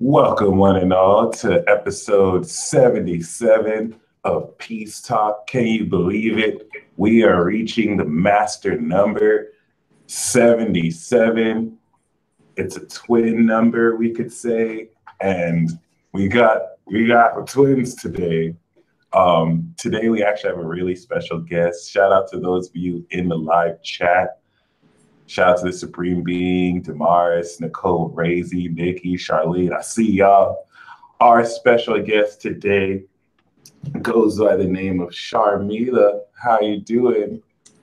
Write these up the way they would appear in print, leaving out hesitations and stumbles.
Welcome, one and all, to episode 77 of Peace Talk. Can you believe it? We are reaching the master number 77. It's a twin number, we could say, and we got twins today. Today we actually have a really special guest. Shout out to those of you in the live chat. Shout out to the Supreme Being, Damaris, Nicole, Razy, Nikki, Charlene. I see y'all. Our special guest today goes by the name of Sharmila. How you doing,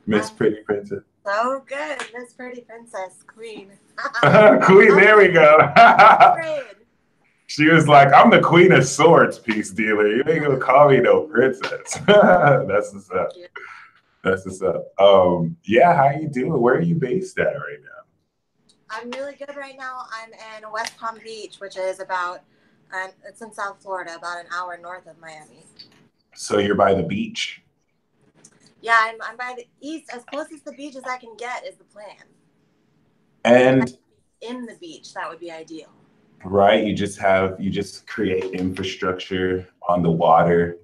Miss Pretty Princess? So good, Miss Pretty Princess, Queen. Queen, there we go. She was like, I'm the Queen of Swords, peace dealer. You ain't gonna call me no princess. That's what's up. That's what's up. Yeah, how you doing? Where are you based at right now? I'm really good right now. I'm in West Palm Beach, which is it's in South Florida, about an hour north of Miami. So you're by the beach? Yeah, I'm by the east. As close as the beach as I can get is the plan. And in the beach, that would be ideal. Right, you just create infrastructure on the water,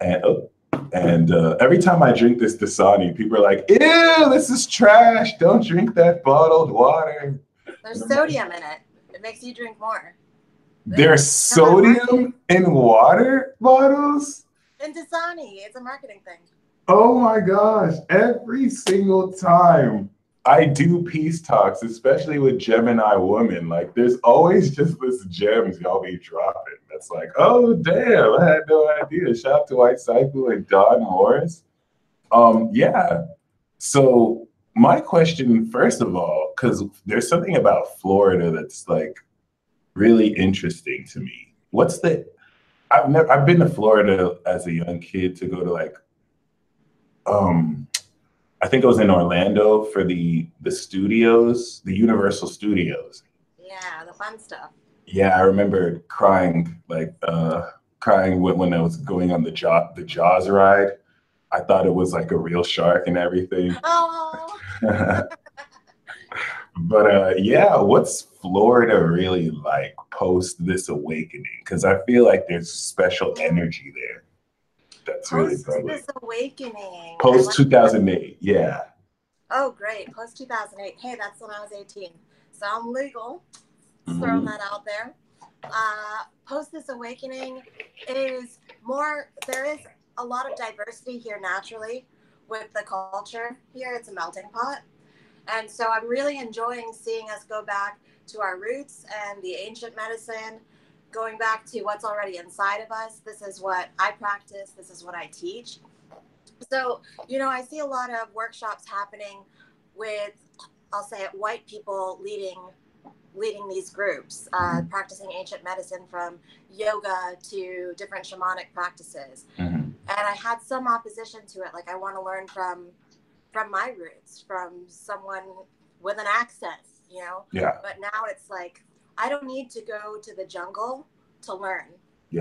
and every time I drink this Dasani, people are like, ew, this is trash. Don't drink that bottled water. There's sodium in it. It makes you drink more. There's sodium in water bottles? In Dasani. It's a marketing thing. Oh my gosh. Every single time I do peace talks, especially with Gemini women, like there's always just this gems y'all be dropping. That's like, oh damn, I had no idea. Shout out to White Cycle and Don Morris. Yeah. So my question, first of all, because there's something about Florida that's like really interesting to me. I've been to Florida as a young kid to go to like I think it was in Orlando for the studios, the Universal Studios. Yeah, the fun stuff. Yeah, I remember crying when I was going on the Jaws ride. I thought it was like a real shark and everything. Oh. But yeah, what's Florida really like post this awakening? Because I feel like there's special energy there. That's really probably this awakening. Post 2008, yeah. Oh, great. Post 2008. Hey, that's when I was 18. So I'm legal. Just throwing that out there. Post this awakening, there is a lot of diversity here naturally with the culture here. It's a melting pot. And so I'm really enjoying seeing us go back to our roots and the ancient medicine, going back to what's already inside of us. This is what I practice. This is what I teach. So, I see a lot of workshops happening with, I'll say it, white people leading these groups, practicing ancient medicine from yoga to different shamanic practices. Mm-hmm. And I had some opposition to it. Like, I want to learn from my roots, from someone with an accent, Yeah. But now it's like, I don't need to go to the jungle to learn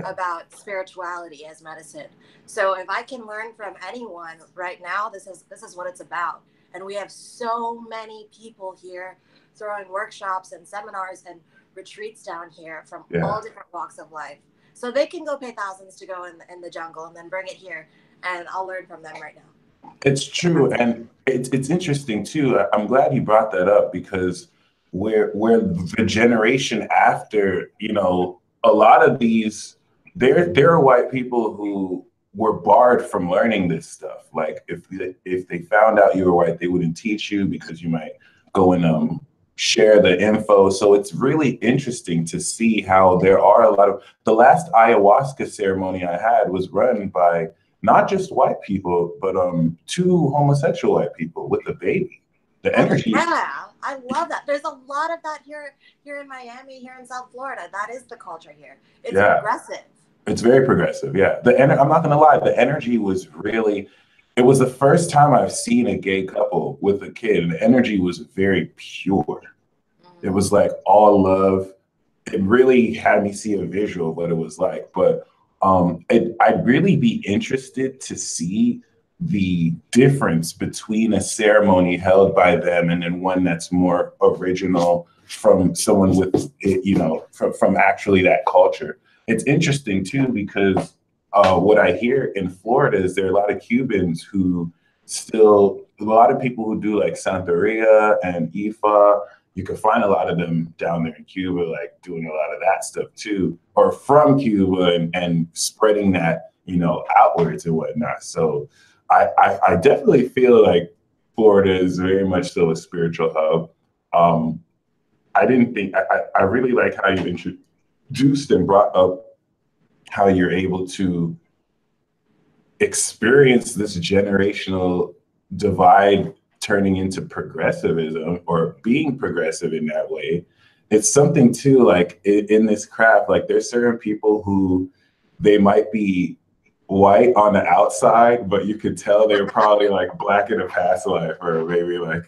about spirituality as medicine. So if I can learn from anyone right now, this is what it's about. And we have so many people here throwing workshops and seminars and retreats down here from all different walks of life. So they can go pay thousands to go in the jungle and then bring it here, and I'll learn from them right now. It's true, and it's interesting too. I'm glad you brought that up because we're the generation after, a lot of these, there are white people who were barred from learning this stuff. Like if they found out you were white, they wouldn't teach you because you might go and share the info. So it's really interesting to see how there are a lot of, the last ayahuasca ceremony I had was run by not just white people, but two homosexual white people with a baby. The energy. Yeah, I love that. There's a lot of that here in Miami, here in South Florida. That is the culture here. It's progressive. It's very progressive, yeah. I'm not gonna lie, the energy was really, it was the first time I've seen a gay couple with a kid, and the energy was very pure. Mm-hmm. It was like all love. It really had me see a visual of what it was like. But I'd really be interested to see the difference between a ceremony held by them and then one that's more original from someone with, you know, from actually that culture. It's interesting too, because what I hear in Florida is there are a lot of Cubans who still, a lot of people who do like Santeria and Ifa. You can find a lot of them down there in Cuba, like doing a lot of that stuff too, or from Cuba and spreading that, you know, outwards and whatnot. So I definitely feel like Florida is very much still a spiritual hub. I didn't think, I really like how you introduced and brought up how you're able to experience this generational divide turning into progressivism or being progressive in that way. It's something too, like in this craft, like there's certain people who they might be white on the outside, but you could tell they're probably like black in a past life or maybe like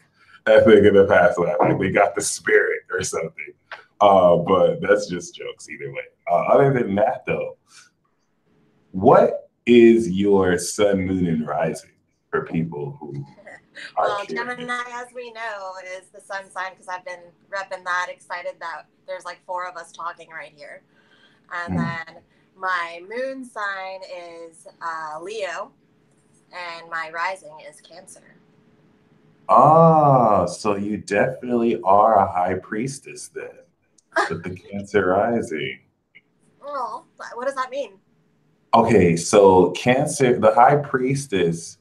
ethnic in a past life, like they got the spirit or something. But that's just jokes either way. Other than that though, what is your sun, moon, and rising for people who well, Gemini, as we know, is the sun sign because I've been repping that, excited that there's like 4 of us talking right here. And then my moon sign is Leo, and my rising is Cancer. Ah, so you definitely are a high priestess then, with the Cancer rising. Oh, what does that mean? Okay, so Cancer, the high priestess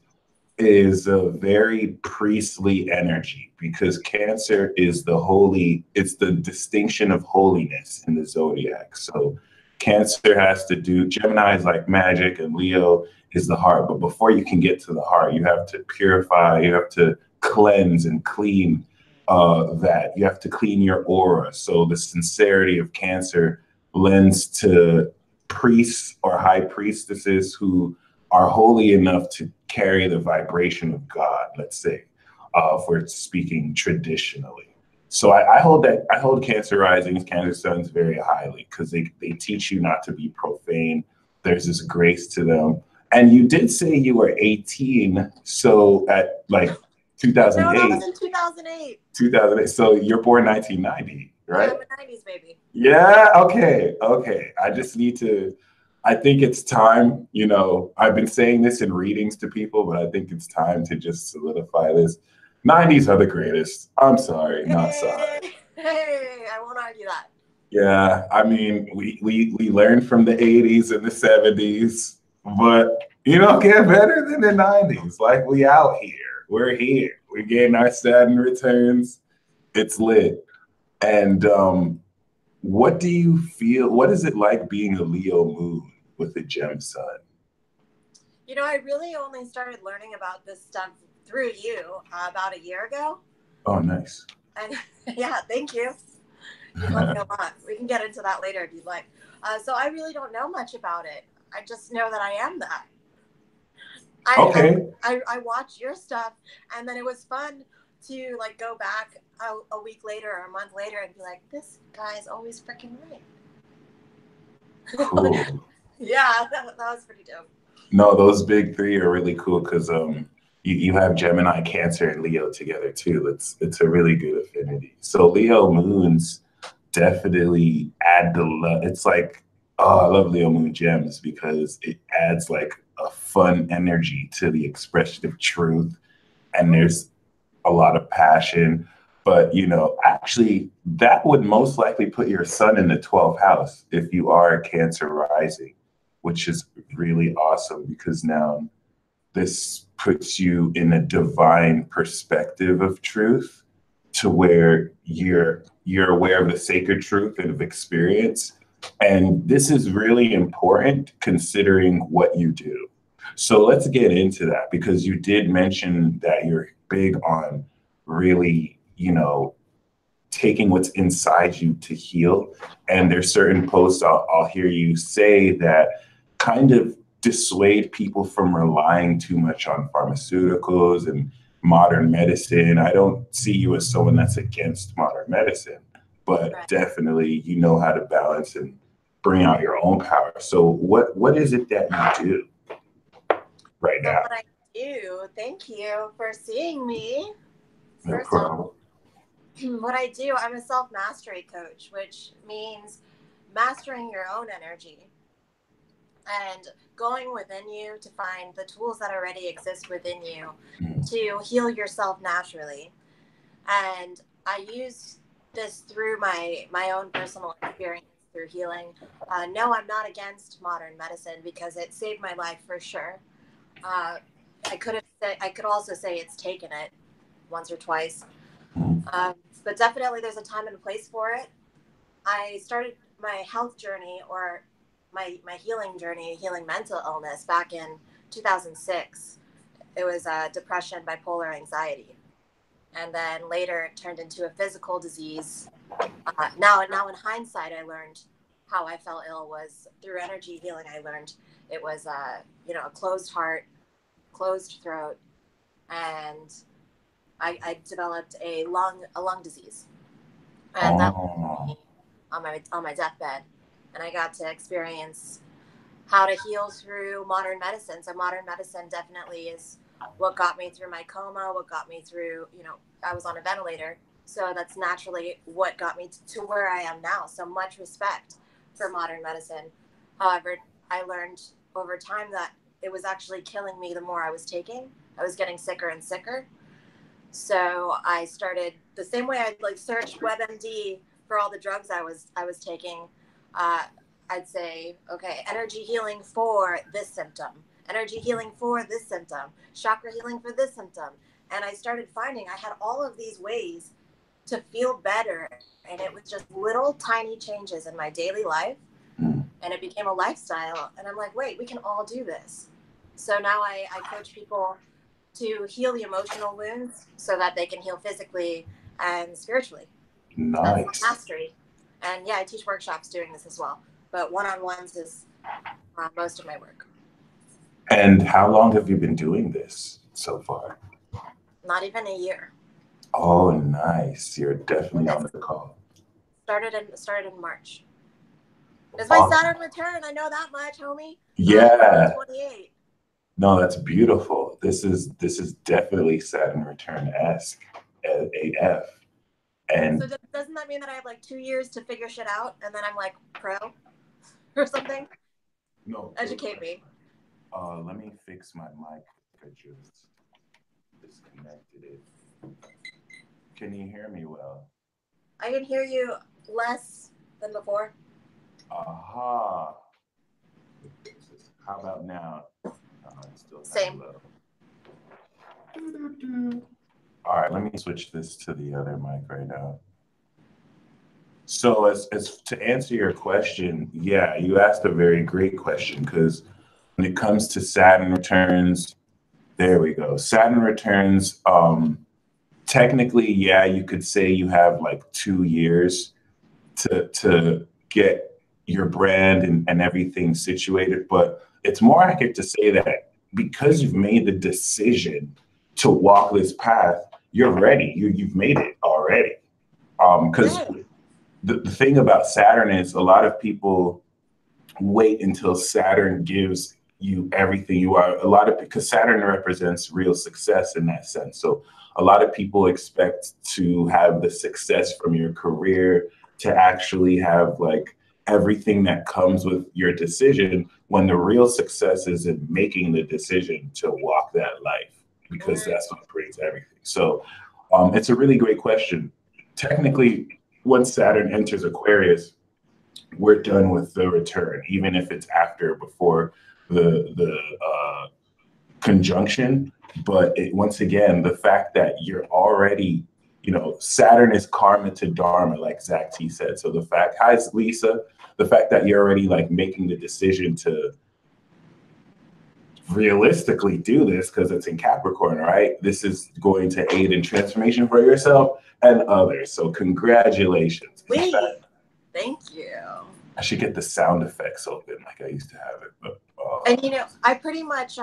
is a very priestly energy because Cancer is the holy, it's the distinction of holiness in the zodiac. So Cancer has to do, Gemini is like magic and Leo is the heart. But before you can get to the heart, you have to purify, you have to cleanse and clean that. You have to clean your aura. So the sincerity of Cancer lends to priests or high priestesses who are holy enough to carry the vibration of God, let's say, if we're speaking traditionally. So I hold Cancer risings, Cancer suns very highly because they teach you not to be profane. There's this grace to them. And you did say you were 18, so at like 2008. No, that was in 2008. 2008. So you're born 1990, right? Yeah, I'm a 90s baby. Yeah, okay. I just need to, I think it's time, you know, I've been saying this in readings to people, but I think it's time to just solidify this. 90s are the greatest. I'm sorry, not sorry. Hey, I won't argue that. Yeah, I mean, we learned from the 80s and the 70s, but you don't get better than the 90s. Like we out here. We're here. We're getting our Saturn returns. It's lit. And what do you feel? What is it like being a Leo moon with a Gem sun? You know, I really only started learning about this stuff through you about a year ago. Oh, nice. And yeah, thank you. You taught me a lot. We can get into that later if you'd like. So I really don't know much about it. I just know that I am that. I watched your stuff, and then it was fun to like go back a week later or a month later and be like, this guy's always freaking right. Cool. Yeah, that was pretty dope. No, those big 3 are really cool because you have Gemini, Cancer, and Leo together too. It's a really good affinity. So Leo moons definitely add it's like, oh, I love Leo moon gems because it adds like a fun energy to the expression of truth, and there's a lot of passion. But you know, actually, that would most likely put your sun in the 12th house if you are a Cancer rising, which is really awesome because now this puts you in a divine perspective of truth to where you're aware of the sacred truth and of experience. And this is really important considering what you do. So let's get into that because you did mention that you're big on really, you know, taking what's inside you to heal. And there's certain posts I'll hear you say that kind of dissuade people from relying too much on pharmaceuticals and modern medicine. I don't see you as someone that's against modern medicine, but definitely you know how to balance and bring out your own power. So what is it that you do right now? What I do, thank you for seeing me. No problem. what I do, I'm a self-mastery coach, which means mastering your own energy and going within you to find the tools that already exist within you to heal yourself naturally. And I use this through my own personal experience through healing. No, I'm not against modern medicine because it saved my life for sure. Uh, I could also say it's taken it once or twice. But definitely there's a time and a place for it. I started my health journey or my healing journey, healing mental illness back in 2006. It was depression, bipolar anxiety. And then later it turned into a physical disease. Now in hindsight, I learned how I fell ill was through energy healing. I learned it was, a closed heart, closed throat, and I developed a lung disease, and that was on my deathbed, and I got to experience how to heal through modern medicine. So modern medicine definitely is what got me through my coma, what got me through, I was on a ventilator. So that's naturally what got me to where I am now. So much respect for modern medicine. However, I learned over time that it was actually killing me the more I was taking. I was getting sicker and sicker. So I started the same way I'd like search WebMD for all the drugs I was taking. Uh, I'd say, okay, energy healing for this symptom, energy healing for this symptom, chakra healing for this symptom. And I started finding I had all of these ways to feel better. And it was just little tiny changes in my daily life. And it became a lifestyle. And I'm like, wait, we can all do this. So now I coach people to heal the emotional wounds so that they can heal physically and spiritually. That's Nice. mastery. And yeah, I teach workshops doing this as well. But one-on-ones is most of my work. And how long have you been doing this so far? Not even a year. Oh, nice. You're definitely on the call. Started in March. It's my Awesome. Saturn return. I know that much, homie. Yeah. 28. No, that's beautiful. This is definitely Saturn return-esque, AF. And So doesn't that mean that I have like 2 years to figure shit out and then I'm like pro or something? no, Educate me. let me fix my mic. I just disconnected it. Can you hear me well? I can hear you less than before. Aha. How about now? It's still Same. low. All right, let me switch this to the other mic right now. So as to answer your question, yeah, you asked a very great question because when it comes to Saturn returns, there we go. Saturn returns, technically, yeah, you could say you have like 2 years to get your brand and everything situated, but it's more accurate to say that because you've made the decision to walk this path, you're ready. You've made it already. Because the thing about Saturn is a lot of people wait until Saturn gives you everything you are. Because Saturn represents real success in that sense. So a lot of people expect to have the success from your career, to actually have like everything that comes with your decision, when the real success is in making the decision to walk that life, because that's what brings everything. So it's a really great question. Technically, once Saturn enters Aquarius, we're done with the return, even if it's after or before the conjunction. But once again, the fact that you're already, Saturn is karma to dharma, like Zach T said. So the fact, hi Lisa, the fact that you're already like making the decision to realistically do this because it's in Capricorn, right? This is going to aid in transformation for yourself and others. So congratulations. Thank you. I should get the sound effects open like I used to have it. But, and I pretty much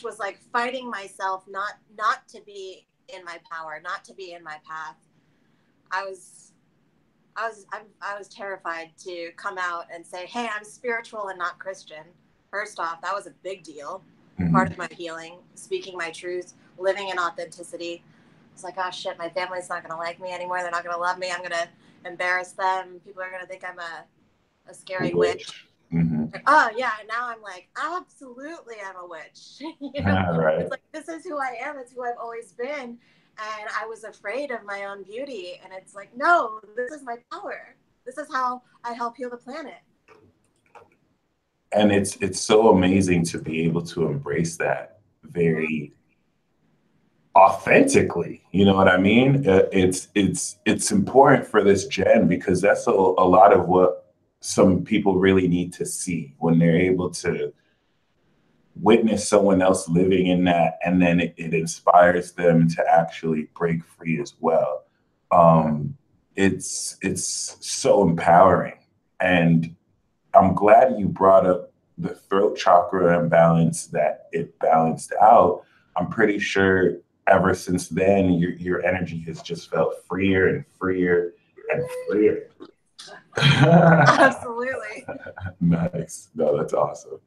was like fighting myself not to be in my power, not to be in my path. I was terrified to come out and say, hey, I'm spiritual and not Christian. First off, that was a big deal. Part of my healing, speaking my truth, living in authenticity. It's like, oh shit, my family's not gonna like me anymore. They're not gonna love me. I'm gonna embarrass them. People are gonna think I'm a scary witch. Mm-hmm. Oh yeah, now I'm like, absolutely, I'm a witch. You know, Right. it's like, this is who I am. It's who I've always been, and I was afraid of my own beauty. And it's like, no, this is my power. This is how I help heal the planet. And it's so amazing to be able to embrace that very authentically. You know what I mean? It's important for this gen because that's a lot of what some people really need to see when they're able to witness someone else living in that, and then it inspires them to actually break free as well. It's so empowering, and I'm glad you brought up the throat chakra imbalance, that it balanced out. I'm pretty sure ever since then, your energy has just felt freer and freer and freer. Absolutely. Nice. No, that's awesome.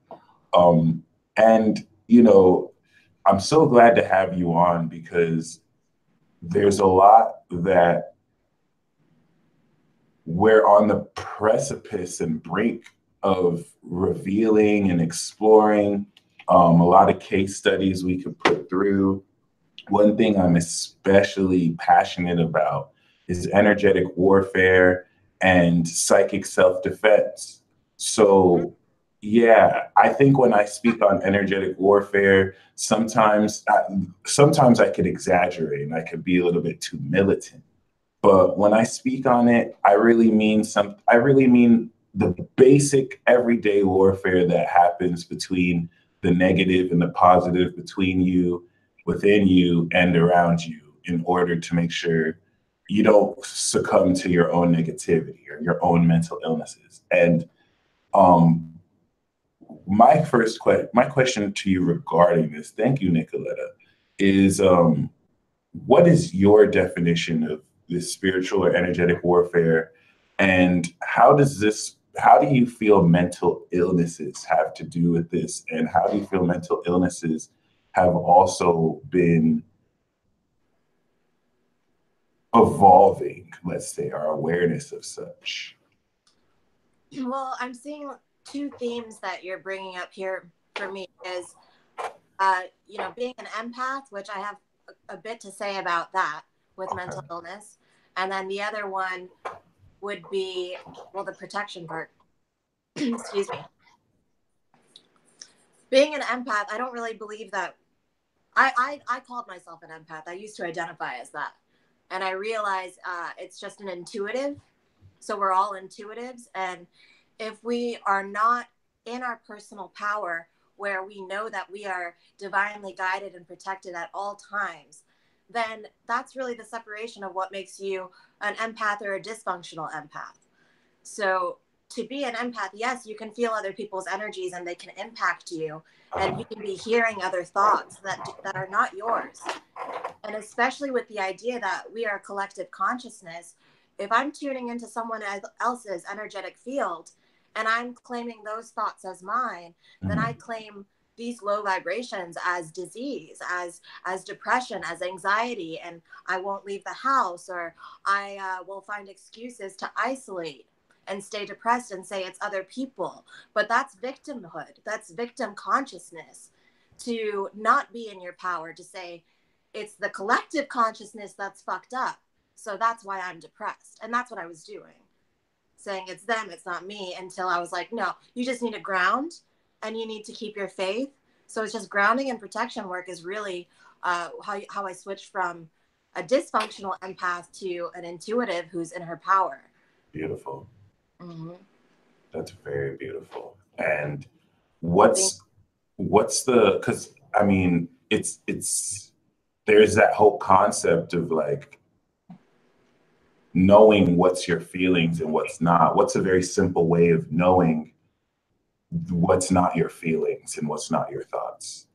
And I'm so glad to have you on because there's a lot that we're on the precipice and brink of revealing and exploring. A lot of case studies we could put through. One thing I'm especially passionate about is energetic warfare and psychic self-defense. So, yeah, I think when I speak on energetic warfare, sometimes I could exaggerate and I could be a little bit too militant. But when I speak on it, I really mean the basic everyday warfare that happens between the negative and the positive, between you, within you, and around you, in order to make sure you don't succumb to your own negativity or your own mental illnesses. And um, my question to you regarding this, thank you, Nicoletta, is what is your definition of this spiritual or energetic warfare, and how do you feel mental illnesses have to do with this, and how do you feel mental illnesses have also been evolving, let's say, our awareness of such? Well, I'm seeing two themes that you're bringing up here for me is, being an empath, which I have a bit to say about that with mental illness. And then the other one would be, well, the protection part. Excuse me. Being an empath, I don't really believe that. I called myself an empath. I used to identify as that. And I realized it's just an intuitive. So we're all intuitives. And if we are not in our personal power, where we know that we are divinely guided and protected at all times, then that's really the separation of what makes you an empath or a dysfunctional empath. So to be an empath, yes, you can feel other people's energies and they can impact you, and you can be hearing other thoughts that are not yours. And especially with the idea that we are a collective consciousness, if I'm tuning into someone else's energetic field and I'm claiming those thoughts as mine, then I claim these low vibrations as disease, as depression, as anxiety, and I won't leave the house, or I will find excuses to isolate and stay depressed and say it's other people. But that's victimhood. That's victim consciousness, to not be in your power, to say it's the collective consciousness that's fucked up. So that's why I'm depressed. And that's what I was doing, saying it's them, it's not me, until I was like, no, you just need to ground and you need to keep your faith. So it's just grounding and protection work is really how I switched from a dysfunctional empath to an intuitive who's in her power. Beautiful. Mm-hmm. That's very beautiful. And what's because I mean, it's there's that whole concept of like knowing what's your feelings and what's not. What's a very simple way of knowing what's not your feelings and what's not your thoughts?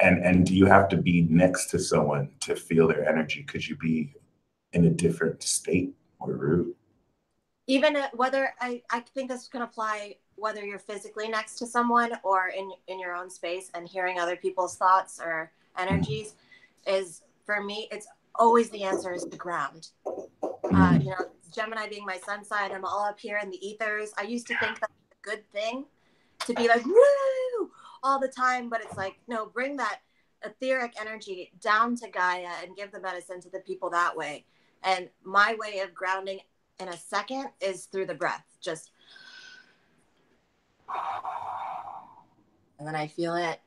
And do you have to be next to someone to feel their energy? Could you be in a different state or route? Even whether I think this can apply whether you're physically next to someone or in your own space, and hearing other people's thoughts or energies is, for me, always the answer is to ground. You know, Gemini being my sun sign, I'm all up here in the ethers. I used to think that's a good thing, to be like, woo, all the time. But it's like, no, bring that etheric energy down to Gaia and give the medicine to the people that way. And my way of grounding in a second is through the breath. Just, and then I feel it.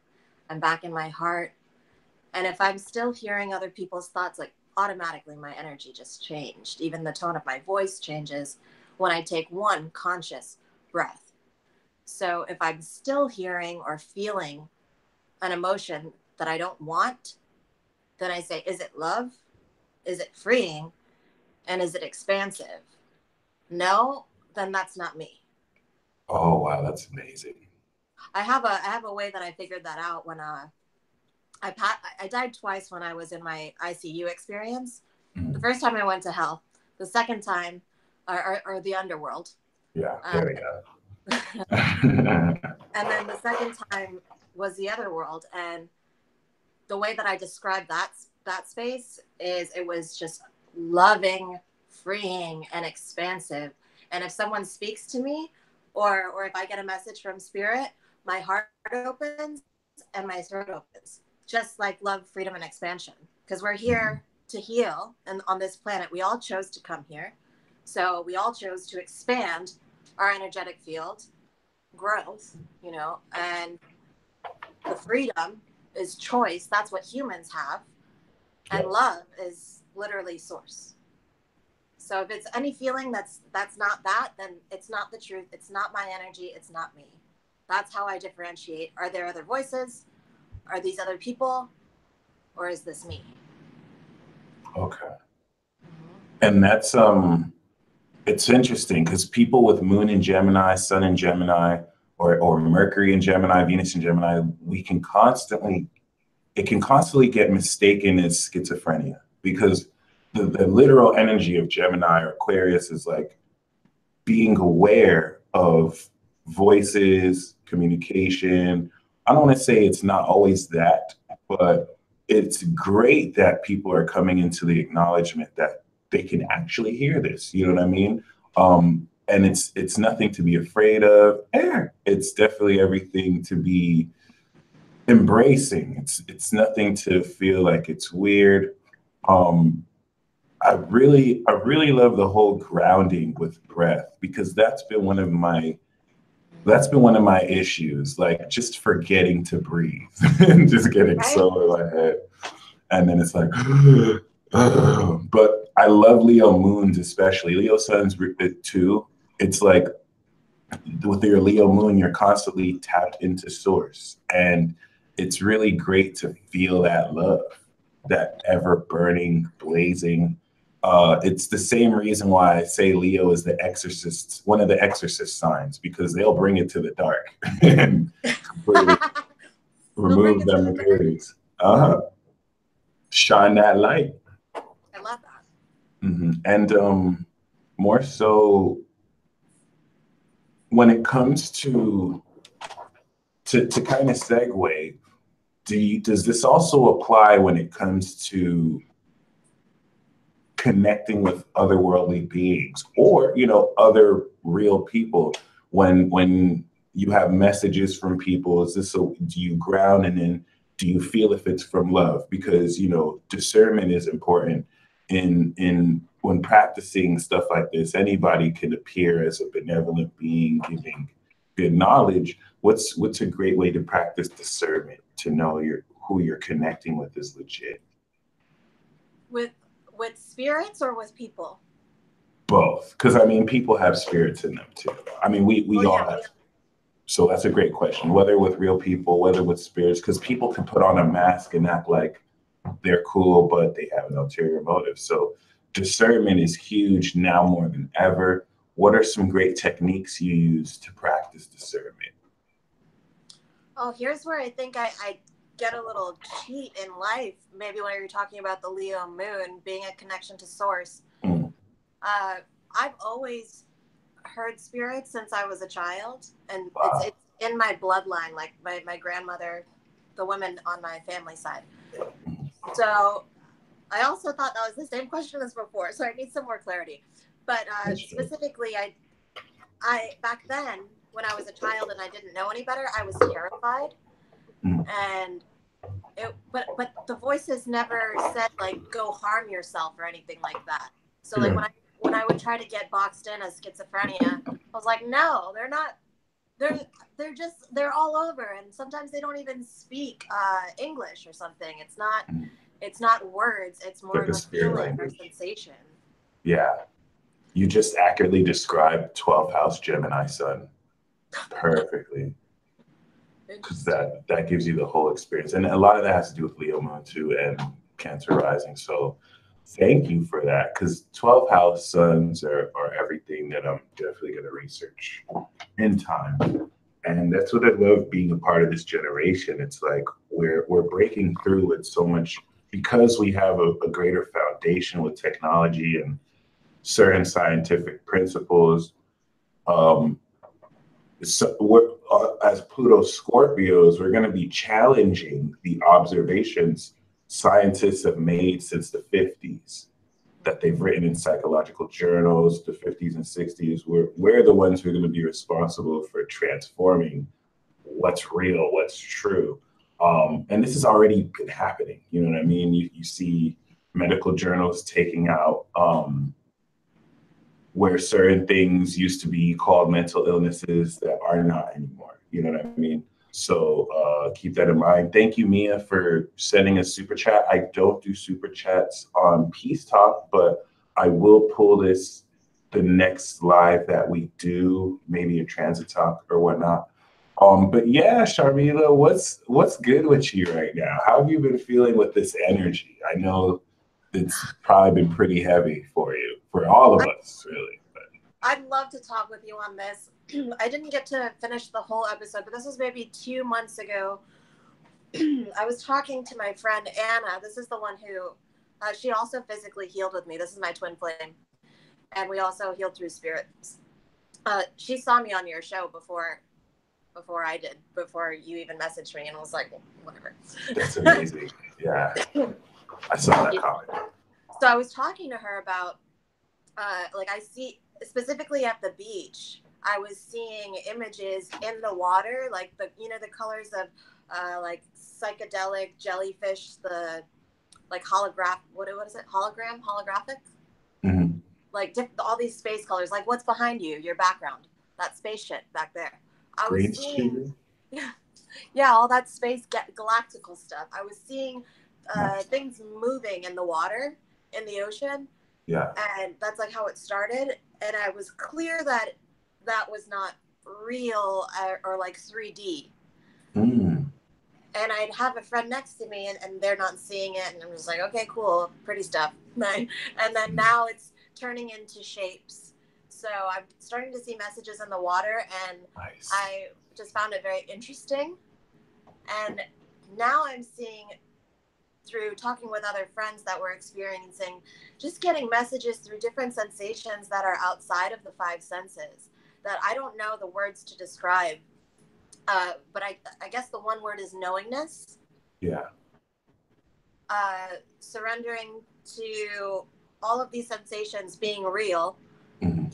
I'm back in my heart. And if I'm still hearing other people's thoughts, like automatically my energy just changed. Even the tone of my voice changes when I take one conscious breath. So if I'm still hearing or feeling an emotion that I don't want, then I say, is it love? Is it freeing? And is it expansive? No, then that's not me. Oh, wow. That's amazing. I have a way that I figured that out when I died twice when I was in my ICU experience. The first time I went to hell. The second time, or the underworld. Yeah, there we go. And then the second time was the other world. And the way that I described that space is it was just loving, freeing, and expansive. And if someone speaks to me, or if I get a message from spirit, my heart opens and my throat opens. Just like love, freedom, and expansion. Because we're here to heal, and on this planet, we all chose to come here. So we all chose to expand our energetic field, growth, you know, and the freedom is choice. That's what humans have. And love is literally source. So if it's any feeling that's not that, then it's not the truth. It's not my energy. It's not me. That's how I differentiate. Are there other voices? Are these other people? Or is this me? Okay. And that's it's interesting because people with Moon in Gemini, Sun in Gemini, or Mercury in Gemini, Venus in Gemini, it can constantly get mistaken as schizophrenia, because the literal energy of Gemini or Aquarius is like being aware of voices, communication. I don't want to say it's not always that, but it's great that people are coming into the acknowledgement that they can actually hear this. You know what I mean? And it's nothing to be afraid of. It's definitely everything to be embracing. It's nothing to feel like it's weird. I really love the whole grounding with breath, because that's been one of my issues, like just forgetting to breathe and just getting so in my head. And then it's like, but I love Leo moons, especially Leo suns too. It's like with your Leo moon, you're constantly tapped into source. And it's really great to feel that love, that ever burning, blazing. It's the same reason why I say Leo is the exorcist, one of the exorcist signs, because they'll bring it to the dark and completely remove them impurities. Shine that light. I love that. And more so when it comes to kind of segue, does this also apply when it comes to connecting with otherworldly beings, or other real people? When you have messages from people, do you ground, and then do you feel if it's from love? Because discernment is important in when practicing stuff like this. Anybody can appear as a benevolent being giving good knowledge. What's a great way to practice discernment to know who you're connecting with is legit? With spirits or with people? Both, because people have spirits in them too. We all have. So that's a great question. Whether with real people, whether with spirits, because people can put on a mask and act like they're cool, but they have an ulterior motive. So discernment is huge now more than ever. What are some great techniques you use to practice discernment? Oh, here's where I think I get a little cheat in life. Maybe when you're talking about the Leo moon being a connection to source. I've always heard spirits since I was a child, and it's in my bloodline, like my grandmother, the women on my family side. So I also thought that was the same question as before, so I need some more clarity. But specifically, I back then, when I was a child and I didn't know any better, I was terrified. And but the voices never said like go harm yourself or anything like that. So like when I would try to get boxed in as schizophrenia, I was like, no, they're not. They're all over, and sometimes they don't even speak English or something. It's not words. It's more like of a feeling or sensation. Yeah. You just accurately described 12th house Gemini sun perfectly. Because that gives you the whole experience. And a lot of that has to do with Leo moon too and Cancer rising. So thank you for that. Because 12th house suns are everything that I'm definitely going to research in time. And that's what I love being a part of this generation. It's like we're breaking through with so much because we have a greater foundation with technology and certain scientific principles. So we're, as Pluto Scorpios, we're going to be challenging the observations scientists have made since the 50s that they've written in psychological journals, the 50s and 60s. We're the ones who are going to be responsible for transforming what's real, what's true. And this has already been happening. You know what I mean? You see medical journals taking out where certain things used to be called mental illnesses that are not anymore. You know what I mean? So keep that in mind. Thank you, Mia, for sending a super chat. I don't do super chats on Peace Talk, but I will pull this the next live that we do, maybe a transit talk or whatnot. But yeah, Sharmila, what's good with you right now? How have you been feeling with this energy? I know it's probably been pretty heavy for you, for all of us, really. But I'd love to talk with you on this. I didn't get to finish the whole episode, but this was maybe 2 months ago. I was talking to my friend Anna. This is the one who, she also physically healed with me. This is my twin flame. And we also healed through spirits. She saw me on your show before I did, before you even messaged me, and I was like, whatever. That's amazing. Yeah. I saw that comment. So I was talking to her about, like I see, specifically at the beach, I was seeing images in the water, like the colors of like psychedelic jellyfish, the like holographic, what is it? Holographic? Mm-hmm. Like all these space colors, like what's behind you, your background, that spaceship back there. I Green was seeing, yeah, all that space galactical stuff. I was seeing things moving in the water, in the ocean. Yeah. And that's like how it started. And I was clear that that was not real or like 3D. And I'd have a friend next to me and they're not seeing it. And I'm just like, okay, cool, pretty stuff. And then now it's turning into shapes. So I'm starting to see messages in the water, and nice. I just found it very interesting. And now I'm seeing, through talking with other friends that were experiencing, just getting messages through different sensations that are outside of the 5 senses that I don't know the words to describe. But I guess the one word is knowingness. Yeah. Surrendering to all of these sensations being real,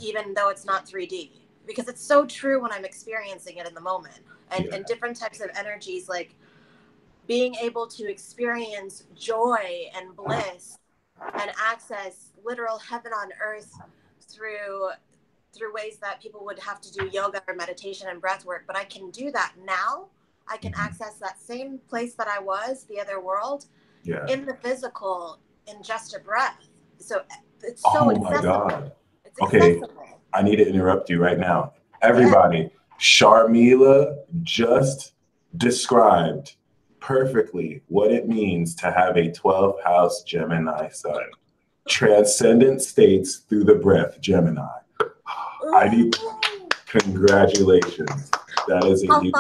even though it's not 3D, because it's so true when I'm experiencing it in the moment. And different types of energies, like being able to experience joy and bliss and access literal heaven on earth through ways that people would have to do yoga or meditation and breath work. But I can do that now. I can access that same place that I was, the other world, in the physical, in just a breath. So it's so accessible. My God. It's accessible. Okay, I need to interrupt you right now. Everybody, Sharmila just described perfectly what it means to have a 12th house Gemini sun. Transcendent states through the breath, Gemini. I need congratulations. That is a huge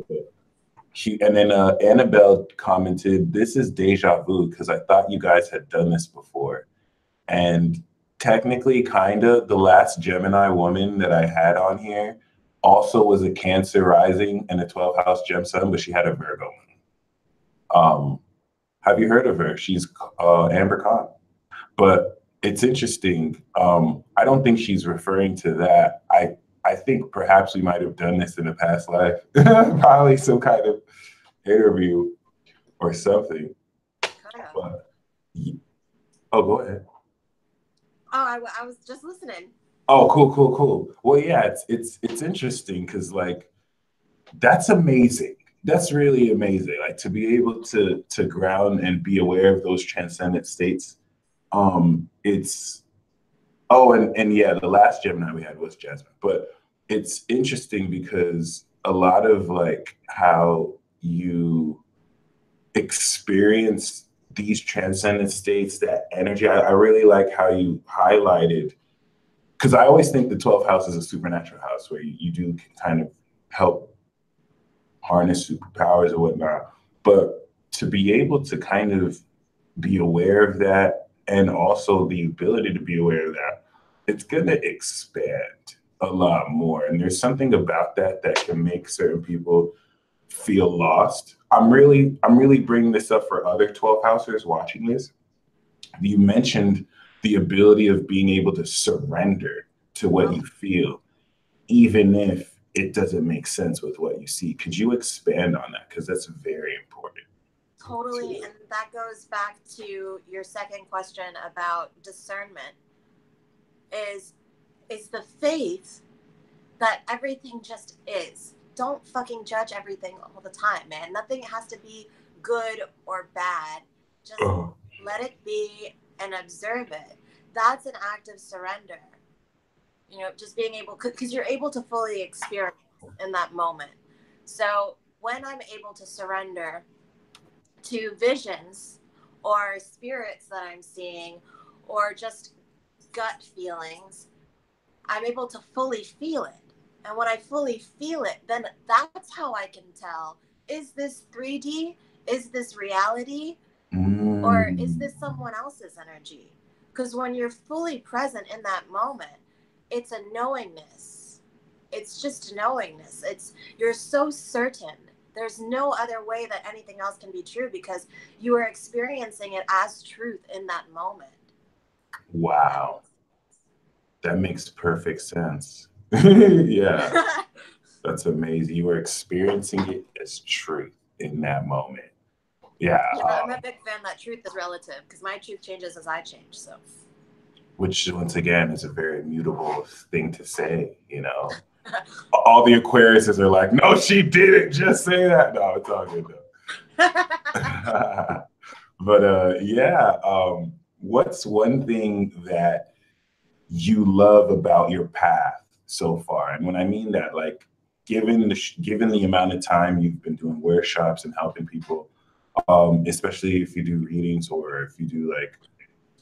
deal. And then Annabelle commented, "This is deja vu because I thought you guys had done this before." And technically, kind of, the last Gemini woman that I had on here also was a Cancer rising and a 12th house Gem sun, but she had a Virgo moon. Have you heard of her? She's Amber Khan. But it's interesting. I don't think she's referring to that. I think perhaps we might have done this in a past life, probably some kind of interview or something. Kind of. But, oh, go ahead. Oh, I was just listening. Oh, cool. Well, yeah, it's interesting because like that's amazing. That's really amazing. Like to be able to ground and be aware of those transcendent states. It's and yeah, the last Gemini we had was Jasmine. But it's interesting because a lot of like how you experience these transcendent states, that energy. I really like how you highlighted, because I always think the 12th house is a supernatural house where you do kind of help harness superpowers or whatnot. But to be able to kind of be aware of that and also the ability to be aware of that, it's going to expand a lot more. And there's something about that that can make certain people feel lost. I'm really bringing this up for other 12 housers watching this. You mentioned the ability of being able to surrender to what you feel, even if it doesn't make sense with what you see. Could you expand on that? Because that's very important. Totally. And that goes back to your second question about discernment. Is the faith that everything just is. Don't fucking judge everything all the time, man. Nothing has to be good or bad. Just let it be and observe it. That's an act of surrender. You know, just being able, because you're able to fully experience in that moment. So when I'm able to surrender to visions or spirits that I'm seeing or just gut feelings, I'm able to fully feel it. And when I fully feel it, then that's how I can tell, is this 3D? Is this reality? Or is this someone else's energy? Because when you're fully present in that moment, it's a knowingness. It's just knowingness. You're so certain. There's no other way that anything else can be true because you are experiencing it as truth in that moment. Wow. That makes perfect sense. Yeah. That's amazing. You were experiencing it as truth in that moment. Yeah. I'm a big fan that truth is relative because my truth changes as I change. So, which once again is a very mutable thing to say, you know. All the Aquariuses are like, no, she didn't just say that. No, it's all good though. But what's one thing that you love about your path so far? And when I mean that, like, given the amount of time you've been doing workshops and helping people, especially if you do readings or if you do like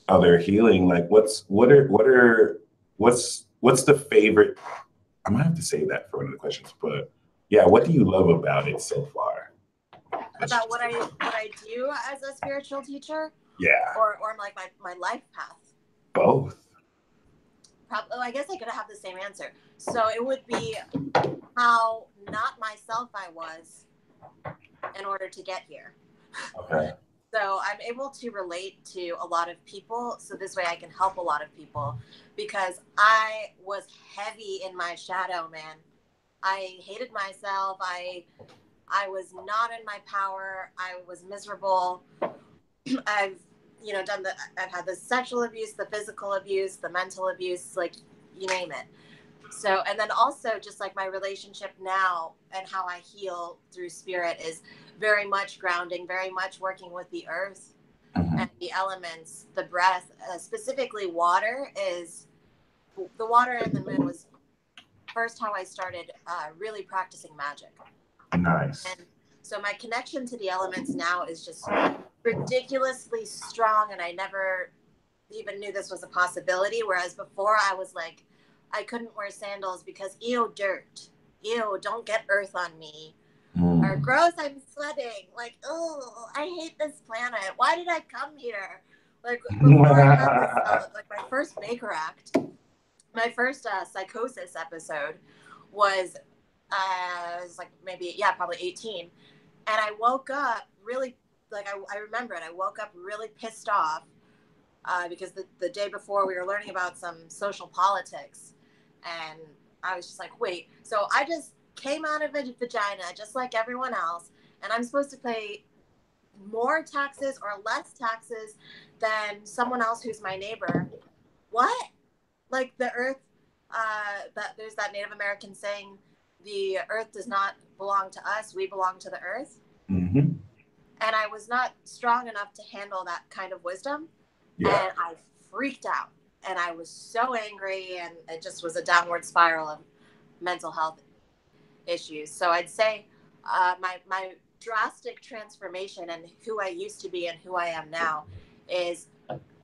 other healing, like what's the favorite? I might have to say that for one of the questions, but yeah, what do you love about it so far? About what I do as a spiritual teacher? Yeah. Or like my life path? Both. Probably, I guess I could have the same answer. So it would be how not myself I was in order to get here. Okay. So I'm able to relate to a lot of people. So this way I can help a lot of people because I was heavy in my shadow, man. I hated myself. I was not in my power. I was miserable. I've had the sexual abuse, the physical abuse, the mental abuse, like you name it. So, and then also just like my relationship now and how I heal through spirit is very much grounding, very much working with the earth and the elements, the breath, specifically water is the water and the moon was first how I started really practicing magic. Nice. And so my connection to the elements now is just ridiculously strong, and I never even knew this was a possibility. Whereas before I was like, I couldn't wear sandals because ew, dirt. Ew, don't get earth on me. Or gross, I'm sweating. Like, oh, I hate this planet. Why did I come here? Like before I had this, like my first Baker Act, my first psychosis episode was like maybe, probably 18. And I woke up really like I remember it. I woke up really pissed off because the day before we were learning about some social politics, and I was just like, wait, so I just came out of a vagina just like everyone else, and I'm supposed to pay more taxes or less taxes than someone else who's my neighbor? What? Like the earth, that there's that Native American saying, the earth does not belong to us, we belong to the earth. Mm-hmm. And I was not strong enough to handle that kind of wisdom. Yeah. And I freaked out, and I was so angry, and it just was a downward spiral of mental health issues. So I'd say my drastic transformation and who I used to be and who I am now is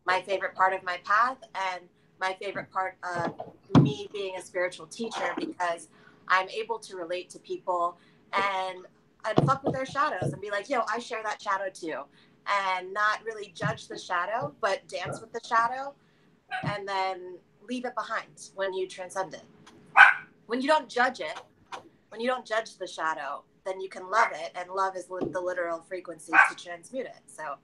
my favorite part of my path, and my favorite part of me being a spiritual teacher, because I'm able to relate to people and fuck with their shadows and be like, yo, I share that shadow too. And not really judge the shadow, but dance with the shadow, and then leave it behind when you transcend it. When you don't judge it, when you don't judge the shadow, then you can love it, and love is the literal frequency to transmute it. So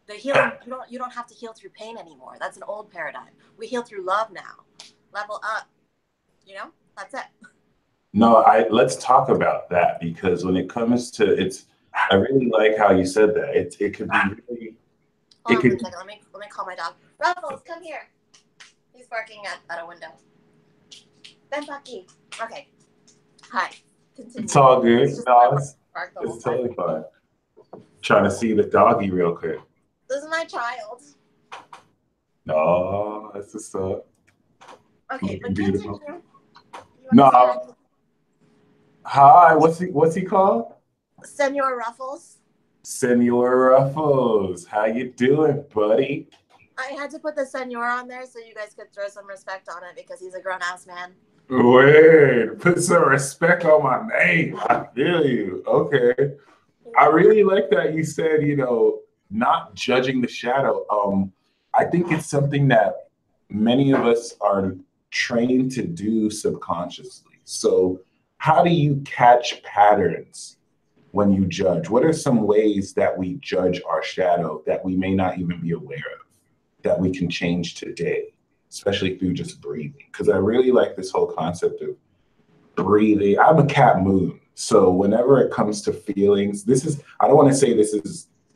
the healing, you don't have to heal through pain anymore. That's an old paradigm. We heal through love now. Level up. You know, that's it. No, let's talk about that, because when it comes to I really like how you said that. It could be really. Hold on for a second. Let me call my dog. Ruffles, come here. He's barking at a window. Ben Bucky. Okay. Hi. Continue. It's all good. No, it's time. totally fine. Trying to see the doggy real quick. This is my child. No, that's just okay, but beautiful. Continue. No. Hi, what's he called? Senor Ruffles. Senor Ruffles. How you doing, buddy? I had to put the senor on there so you guys could throw some respect on it, because he's a grown-ass man. Wait, put some respect on my name. I feel you. Okay. I really like that you said, not judging the shadow. I think it's something that many of us are trained to do subconsciously. So how do you catch patterns when you judge? What are some ways that we judge our shadow that we may not even be aware of, that we can change today, especially through just breathing? Because I really like this whole concept of breathing. I'm a cat moon. So whenever it comes to feelings, I don't want to say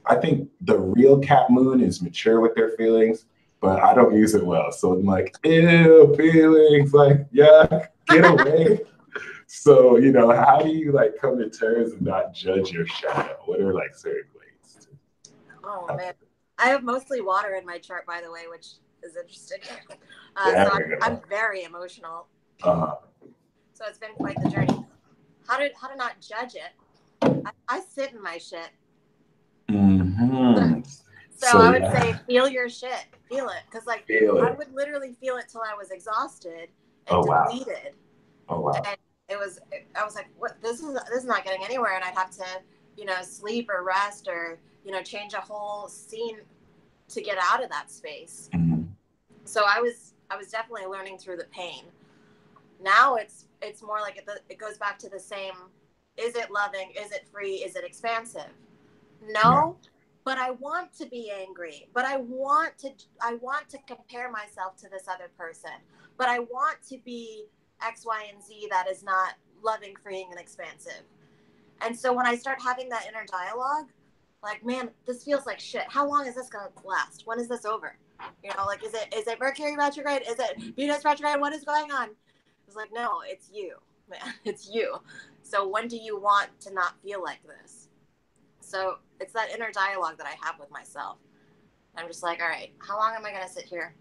I think the real cat moon is mature with their feelings, but I don't use it well. So I'm like, ew, feelings, like, yeah, get away. So, how do you come to terms and not judge your shadow? What are certain ways? Oh man, I have mostly water in my chart, by the way, which is interesting. So I'm very emotional. Uh-huh. So it's been quite the journey. How to not judge it? I sit in my shit. Mm-hmm. So I would say feel your shit, feel it, because I would literally feel it till I was exhausted and depleted. Oh wow! And I was like, what? This is not getting anywhere, and I'd have to, sleep or rest or change a whole scene to get out of that space. Mm-hmm. So I was definitely learning through the pain. Now it's more like it goes back to the same. Is it loving? Is it free? Is it expansive? No, but I want to be angry. But I want to compare myself to this other person. But I want to be X, Y, and Z that is not loving, freeing, and expansive. And so when I start having that inner dialogue, man, this feels like shit. How long is this gonna last? When is this over? Is it Mercury retrograde? Is it Venus retrograde? What is going on? It's like, no, it's you, man. It's you. So when do you want to not feel like this? So it's that inner dialogue that I have with myself. I'm just like, all right, how long am I going to sit here?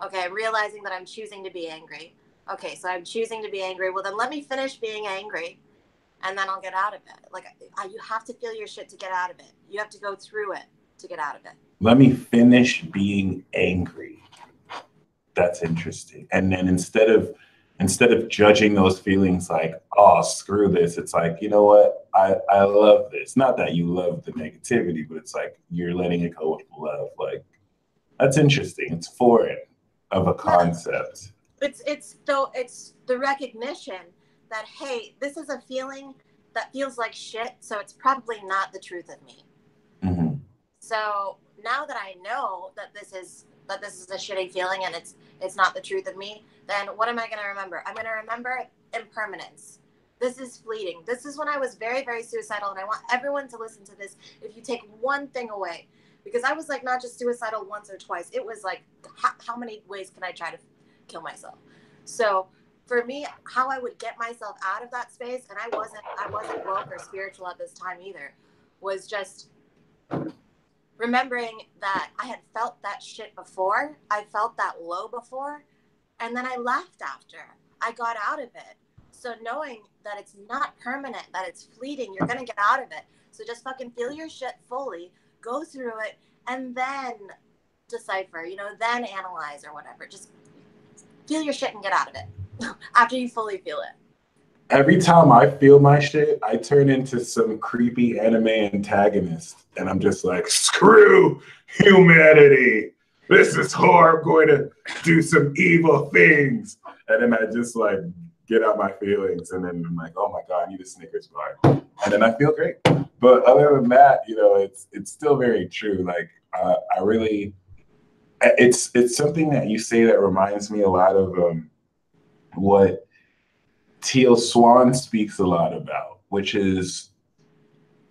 Okay, I'm realizing that I'm choosing to be angry. Okay, so I'm choosing to be angry. Well, then let me finish being angry, and then I'll get out of it. You have to feel your shit to get out of it. You have to go through it to get out of it. Let me finish being angry. That's interesting. And then instead of judging those feelings like, oh, screw this, it's like, you know what? I love this. Not that you love the negativity, but it's like you're letting it go with love. That's interesting. It's foreign of a concept. It's the recognition that, hey, this is a feeling that feels like shit, so it's probably not the truth of me. So now that I know that this is a shitty feeling and it's not the truth of me, then what am I going to remember? I'm going to remember impermanence. This is fleeting. This is when I was very, very suicidal, and I want everyone to listen to this. If you take one thing away, because I was like not just suicidal once or twice, it was like how many ways can I try to kill myself? So for me, how I would get myself out of that space, and I wasn't woke or spiritual at this time either, was just remembering that I had felt that shit before. I felt that low before, and then I left after. I got out of it. So knowing that it's not permanent, that it's fleeting, you're going to get out of it. So just fucking feel your shit fully, go through it, and then decipher, then analyze or whatever. Just feel your shit and get out of it after you fully feel it. Every time I feel my shit, I turn into some creepy anime antagonist. And I'm just like, screw humanity. This is horror. I'm going to do some evil things. And then I just like get out my feelings. And then I'm like, oh my God, I need a Snickers bar. And then I feel great. But other than that, it's still very true. Like, I really, it's something that you say that reminds me a lot of what Teal Swan speaks a lot about, which is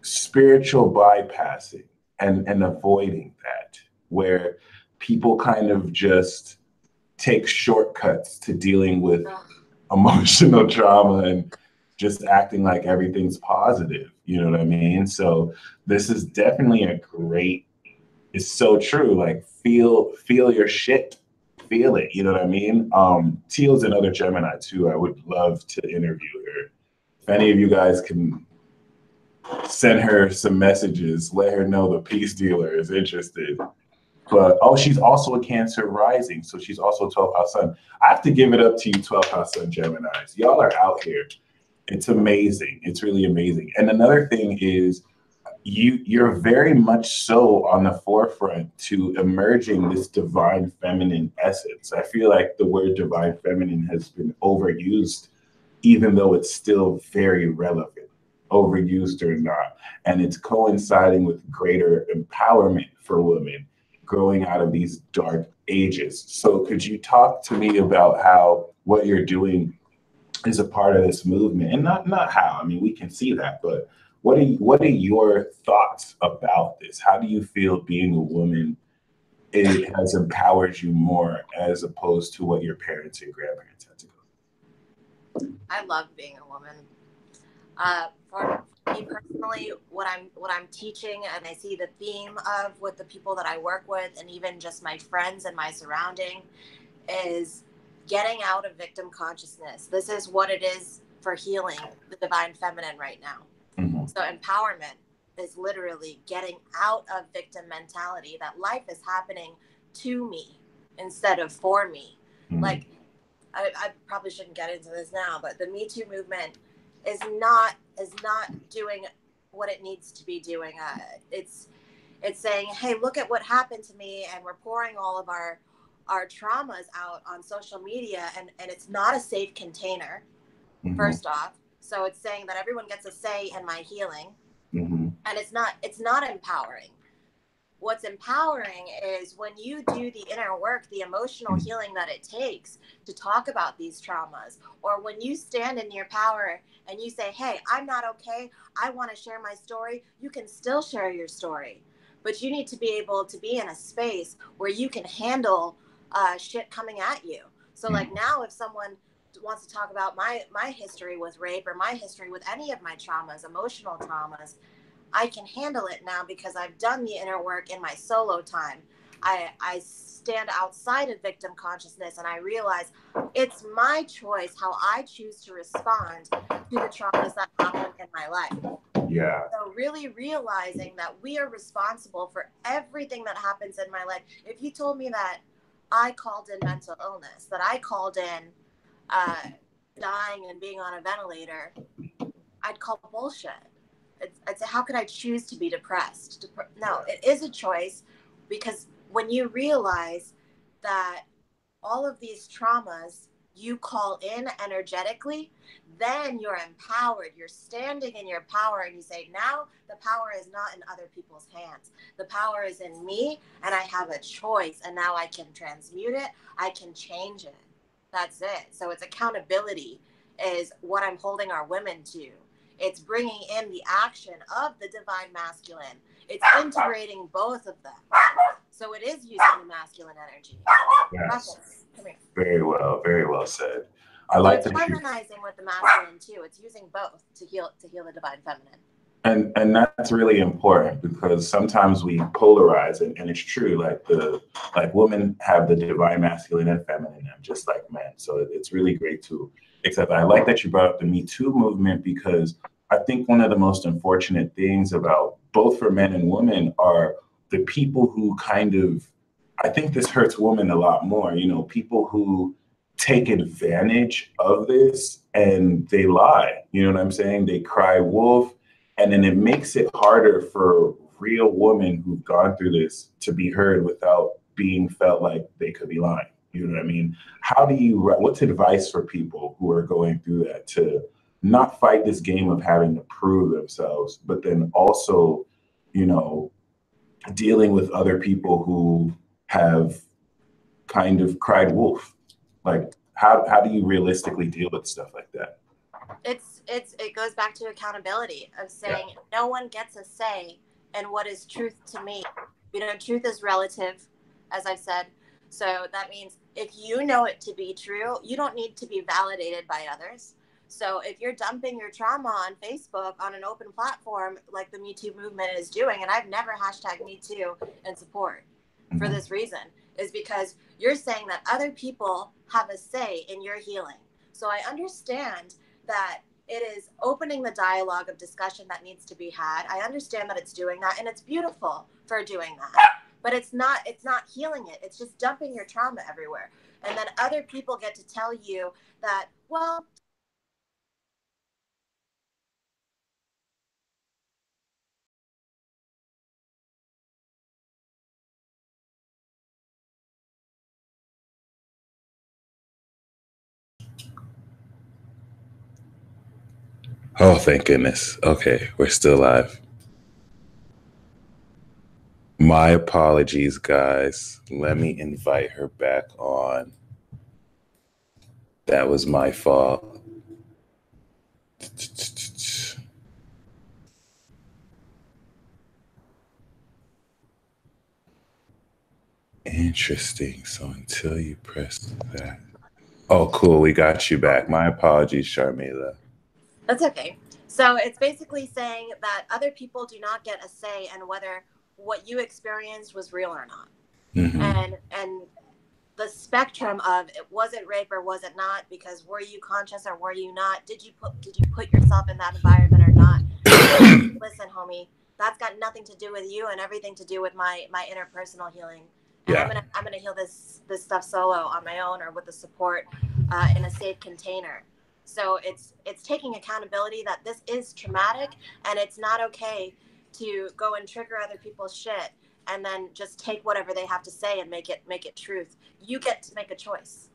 spiritual bypassing and avoiding that, where people kind of just take shortcuts to dealing with emotional trauma and just acting like everything's positive. You know what I mean? So this is definitely it's so true. Like feel your shit. Feel it, you know what I mean? Teal's another Gemini too. I would love to interview her. If any of you guys can send her some messages, let her know the peace dealer is interested. But she's also a Cancer rising, so she's also 12th house sun. I have to give it up to you, 12th house sun Geminis. Y'all are out here. It's amazing. It's really amazing. And another thing is, you're very much so on the forefront to emerging this divine feminine essence. I feel like the word divine feminine has been overused, even though it's still very relevant, overused or not. And it's coinciding with greater empowerment for women growing out of these dark ages. So could you talk to me about how what you're doing is a part of this movement? And not how, I mean, we can see that, but what are your thoughts about this? How do you feel being a woman, it has empowered you more as opposed to what your parents and grandparents had to go? I love being a woman. For me personally, what I'm teaching, and I see the theme of with the people that I work with, and even just my friends and my surrounding, is getting out of victim consciousness. This is what it is for healing the divine feminine right now. Mm-hmm. So empowerment is literally getting out of victim mentality, that life is happening to me instead of for me. Mm-hmm. Like, I probably shouldn't get into this now, but the Me Too movement is not doing what it needs to be doing. It's saying, hey, look at what happened to me, and we're pouring all of our traumas out on social media, and it's not a safe container. Mm-hmm. First off. So it's saying that everyone gets a say in my healing. Mm-hmm. And it's not empowering. What's empowering is when you do the inner work, the emotional healing that it takes to talk about these traumas, or when you stand in your power and you say, hey, I'm not okay, I want to share my story. You can still share your story, but you need to be able to be in a space where you can handle shit coming at you. So like now, if someone wants to talk about my history with rape, or my history with any of my traumas, emotional traumas, I can handle it now because I've done the inner work in my solo time. I stand outside of victim consciousness, and I realize it's my choice how I choose to respond to the traumas that happen in my life. Yeah. So really realizing that we are responsible for everything that happens in my life. If you told me that I called in mental illness, that I called in dying and being on a ventilator, I'd call bullshit. I'd say, how could I choose to be depressed? No, it is a choice, because when you realize that all of these traumas you call in energetically, then you're empowered. You're standing in your power, and you say, now the power is not in other people's hands. The power is in me, and I have a choice, and now I can transmute it. I can change it. That's it. So it's accountability is what I'm holding our women to. It's bringing in the action of the divine masculine. It's integrating both of them. So it is using the masculine energy. Yes. Very well said. I so like it's that harmonizing with the masculine too. It's using both to heal the divine feminine. And that's really important, because sometimes we polarize, and it's true. Like women have the divine masculine and feminine, and just like men. So it's really great to accept that. I like that you brought up the Me Too movement, because I think one of the most unfortunate things about both for men and women are the people who I think this hurts women a lot more, people who take advantage of this and they lie. You know what I'm saying? They cry wolf. And then it makes it harder for real women who've gone through this to be heard without being felt like they could be lying. You know what I mean? What's advice for people who are going through that to not fight this game of having to prove themselves, but then also, dealing with other people who have kind of cried wolf? Like, how do you realistically deal with stuff like that? It goes back to accountability of saying no one gets a say in what is truth to me. Truth is relative, as I've said. So that means if you know it to be true, you don't need to be validated by others. So if you're dumping your trauma on Facebook on an open platform like the Me Too movement is doing, and I've never hashtag Me Too in support for this reason, is because you're saying that other people have a say in your healing. So I understand that it is opening the dialogue of discussion that needs to be had. I understand that it's doing that, and it's beautiful for doing that. But it's not healing it. It's just dumping your trauma everywhere. And then other people get to tell you that, well, Oh, thank goodness. Okay, we're still live. My apologies, guys. Let me invite her back on. That was my fault. Interesting. So until you press that. Oh, cool. We got you back. My apologies, Sharmila. That's okay. So it's basically saying that other people do not get a say in whether what you experienced was real or not. And the spectrum of was it rape or was it not? Because were you conscious or were you not? Did you put yourself in that environment or not? Listen, homie, that's got nothing to do with you and everything to do with my interpersonal healing. And I'm gonna heal this stuff solo on my own or with the support in a safe container. So it's taking accountability that this is traumatic and it's not okay to go and trigger other people's shit and then just take whatever they have to say and make it truth. You get to make a choice.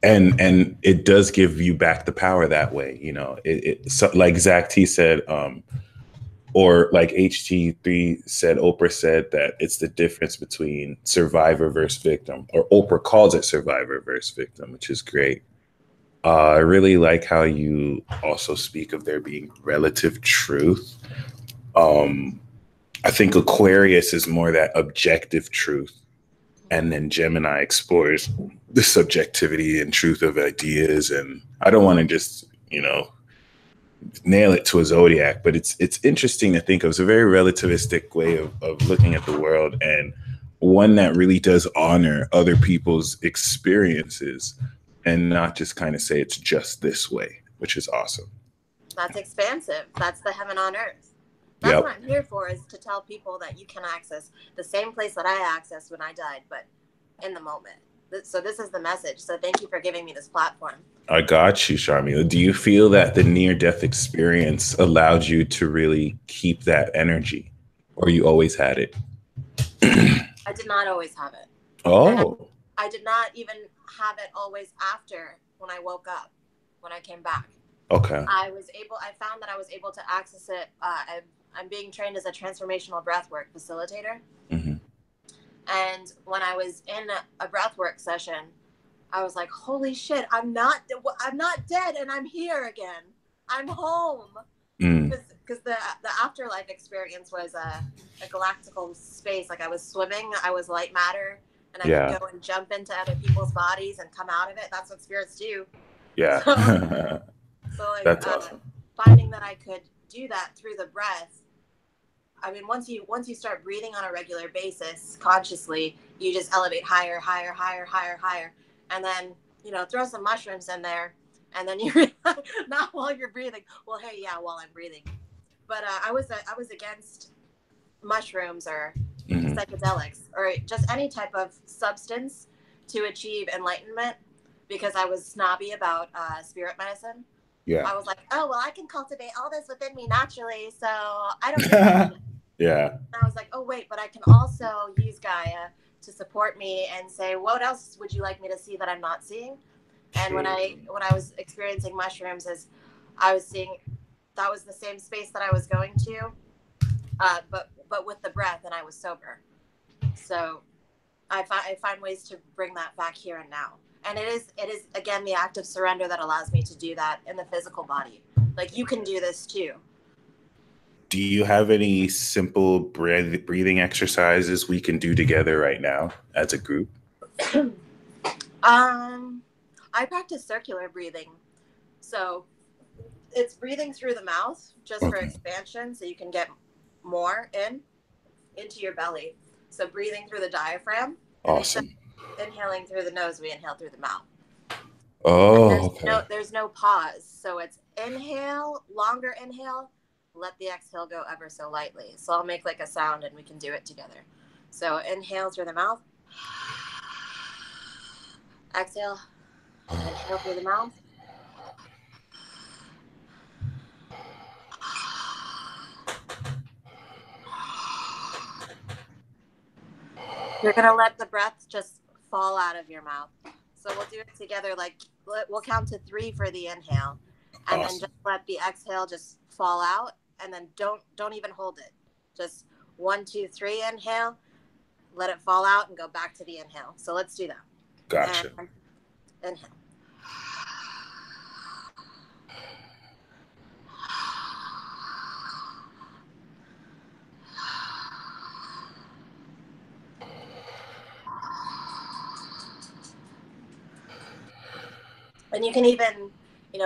And it does give you back the power that way. So, like Zach T said, or like HT3 said, Oprah said that it's the difference between survivor versus victim, or Oprah calls it survivor versus victim, which is great. I really like how you also speak of there being relative truth. I think Aquarius is more that objective truth. And then Gemini explores the subjectivity and truth of ideas. And I don't want to just, nail it to a zodiac, but it's interesting to think of. It's a very relativistic way of looking at the world, and one that really does honor other people's experiences and not just kind of say it's just this way, which is awesome. That's expansive. That's the heaven on earth. That's what I'm here for, is to tell people that you can access the same place that I accessed when I died, but in the moment. So this is the message. So thank you for giving me this platform. I got you, Sharmila. Do you feel that the near-death experience allowed you to really keep that energy, or you always had it? I did not always have it. Oh. I did not even have it always after when I woke up, when I came back. Okay. I found that I was able to access it. I'm being trained as a transformational breathwork facilitator. Mm-hmm. And when I was in a breathwork session, I was like, holy shit, I'm not dead, and I'm here again. I'm home. Because the afterlife experience was a galactical space. Like I was swimming, I was light matter, and I could go and jump into other people's bodies and come out of it. That's what spirits do. Yeah. So like, that's awesome. Finding that I could do that through the breath. I mean, once you start breathing on a regular basis consciously, you just elevate higher, higher, higher, higher, higher, and then throw some mushrooms in there, and then you not while you're breathing. Well, hey, yeah, while I'm breathing. But I was against mushrooms or psychedelics or just any type of substance to achieve enlightenment because I was snobby about spirit medicine. Yeah. I was like, oh, well, I can cultivate all this within me naturally, so I don't need that shit. Yeah. And I was like, oh, wait, but I can also use Gaia to support me and say, what else would you like me to see that I'm not seeing? And when I was experiencing mushrooms, as I was seeing, that was the same space that I was going to, but with the breath, and I was sober. So I find ways to bring that back here and now. And it is again the act of surrender that allows me to do that in the physical body. Like you can do this too. Do you have any simple breathing exercises we can do together right now as a group? I practice circular breathing. So it's breathing through the mouth just for expansion so you can get more into your belly. So breathing through the diaphragm. Awesome. Inhaling through the nose, we inhale through the mouth. Oh, there's no pause. So it's inhale, longer inhale, let the exhale go ever so lightly. So I'll make like a sound and we can do it together. So inhale through the mouth. Exhale. Inhale through the mouth. You're going to let the breath just fall out of your mouth. So we'll do it together. Like we'll count to 3 for the inhale, and then just let the exhale just fall out, and then don't even hold it. Just 1, 2, 3 inhale, let it fall out, and go back to the inhale. So let's do that. Gotcha. And inhale. And you can even,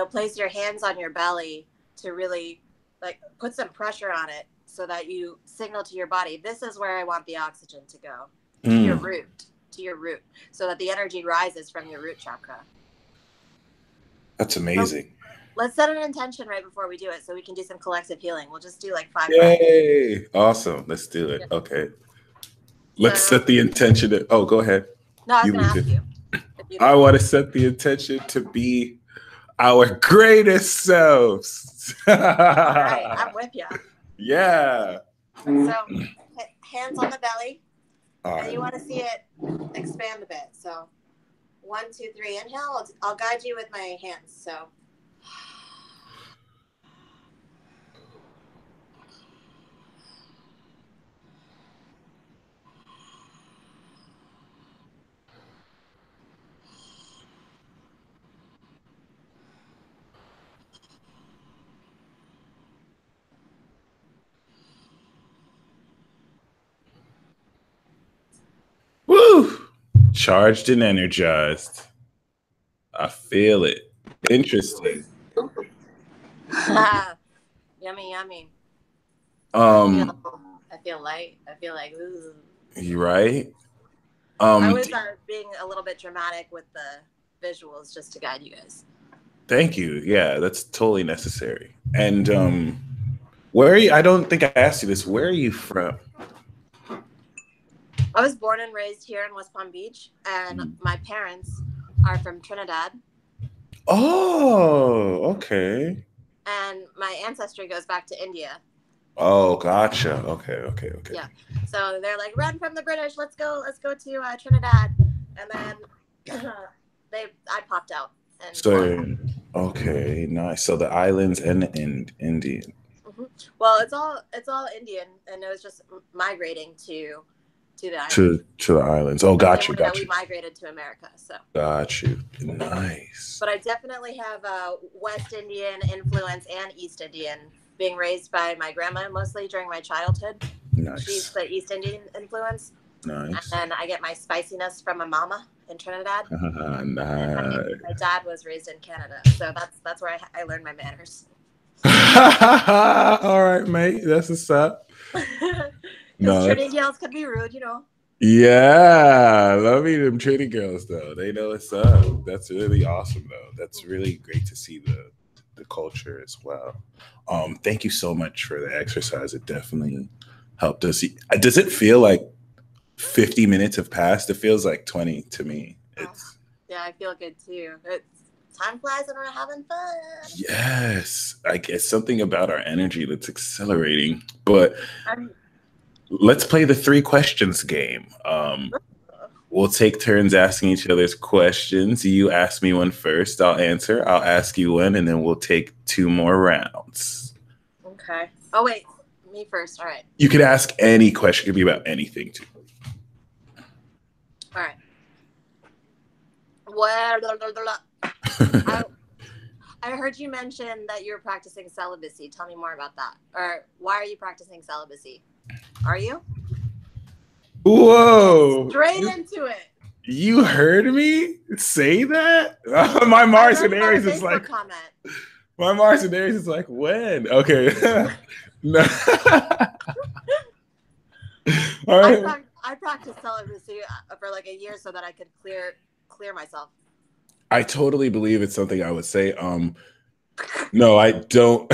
place your hands on your belly to really like put some pressure on it so that you signal to your body, this is where I want the oxygen to go, to your root, so that the energy rises from your root chakra. That's amazing. So let's set an intention right before we do it so we can do some collective healing. We'll just do like 5 Yay! Breaths. Awesome. Let's do it. Yeah. Okay. Let's set the intention. Go ahead. No, I was going to ask you. I want to set the intention to be our greatest selves. All right, I'm with you. Yeah. So hands on the belly. And you want to see it expand a bit. So 1, 2, 3, inhale. I'll guide you with my hands. So woo! Charged and energized. I feel it. Interesting. Yummy, yummy. I feel light. I feel like, ooh. You right? I was being a little bit dramatic with the visuals just to guide you guys. Thank you. Yeah, that's totally necessary. And where are you? I don't think I asked you this. Where are you from? I was born and raised here in West Palm Beach, and my parents are from Trinidad. Oh, okay. And my ancestry goes back to India. Oh, gotcha. Okay. Yeah. So they're like, run from the British. Let's go to Trinidad. and then I popped out and So, okay, nice. So the islands and Indian. Mm-hmm. Well, it's all Indian, and it was just migrating to the islands. To the islands. Oh, got you. We migrated to America, so. Got you. Nice. But I definitely have West Indian influence and East Indian, being raised by my grandma mostly during my childhood. Nice. She's the East Indian influence. Nice. And then I get my spiciness from my mama in Trinidad. Nice. My dad was raised in Canada, so that's where I learned my manners. All right, mate. That's what's up. No, Trinity girls could be rude, you know. Yeah, love me them Trinity girls though. They know what's up. That's really awesome though. That's really great to see the culture as well. Thank you so much for the exercise. It definitely helped us. Does it feel like 50 minutes have passed? It feels like 20 to me. Yeah, I feel good too. Time flies when we're having fun. Yes, I guess something about our energy that's accelerating. But let's play the 3 questions game. We'll take turns asking each other's questions. You ask me one first, I'll answer. I'll ask you one, and then we'll take 2 more rounds. Okay. Oh, wait. Me first. All right. You could ask any question. It could be about anything, too. All right. Well, I heard you mention that you're practicing celibacy. Tell me more about that. Or why are you practicing celibacy? Are you? Whoa. Straight into it. You heard me say that? My Mars and Aries is like, comment. My Mars and Aries is like, when? Okay. No. All right. I practiced celibacy for like a year so that I could clear myself. I totally believe it's something I would say. No, I don't.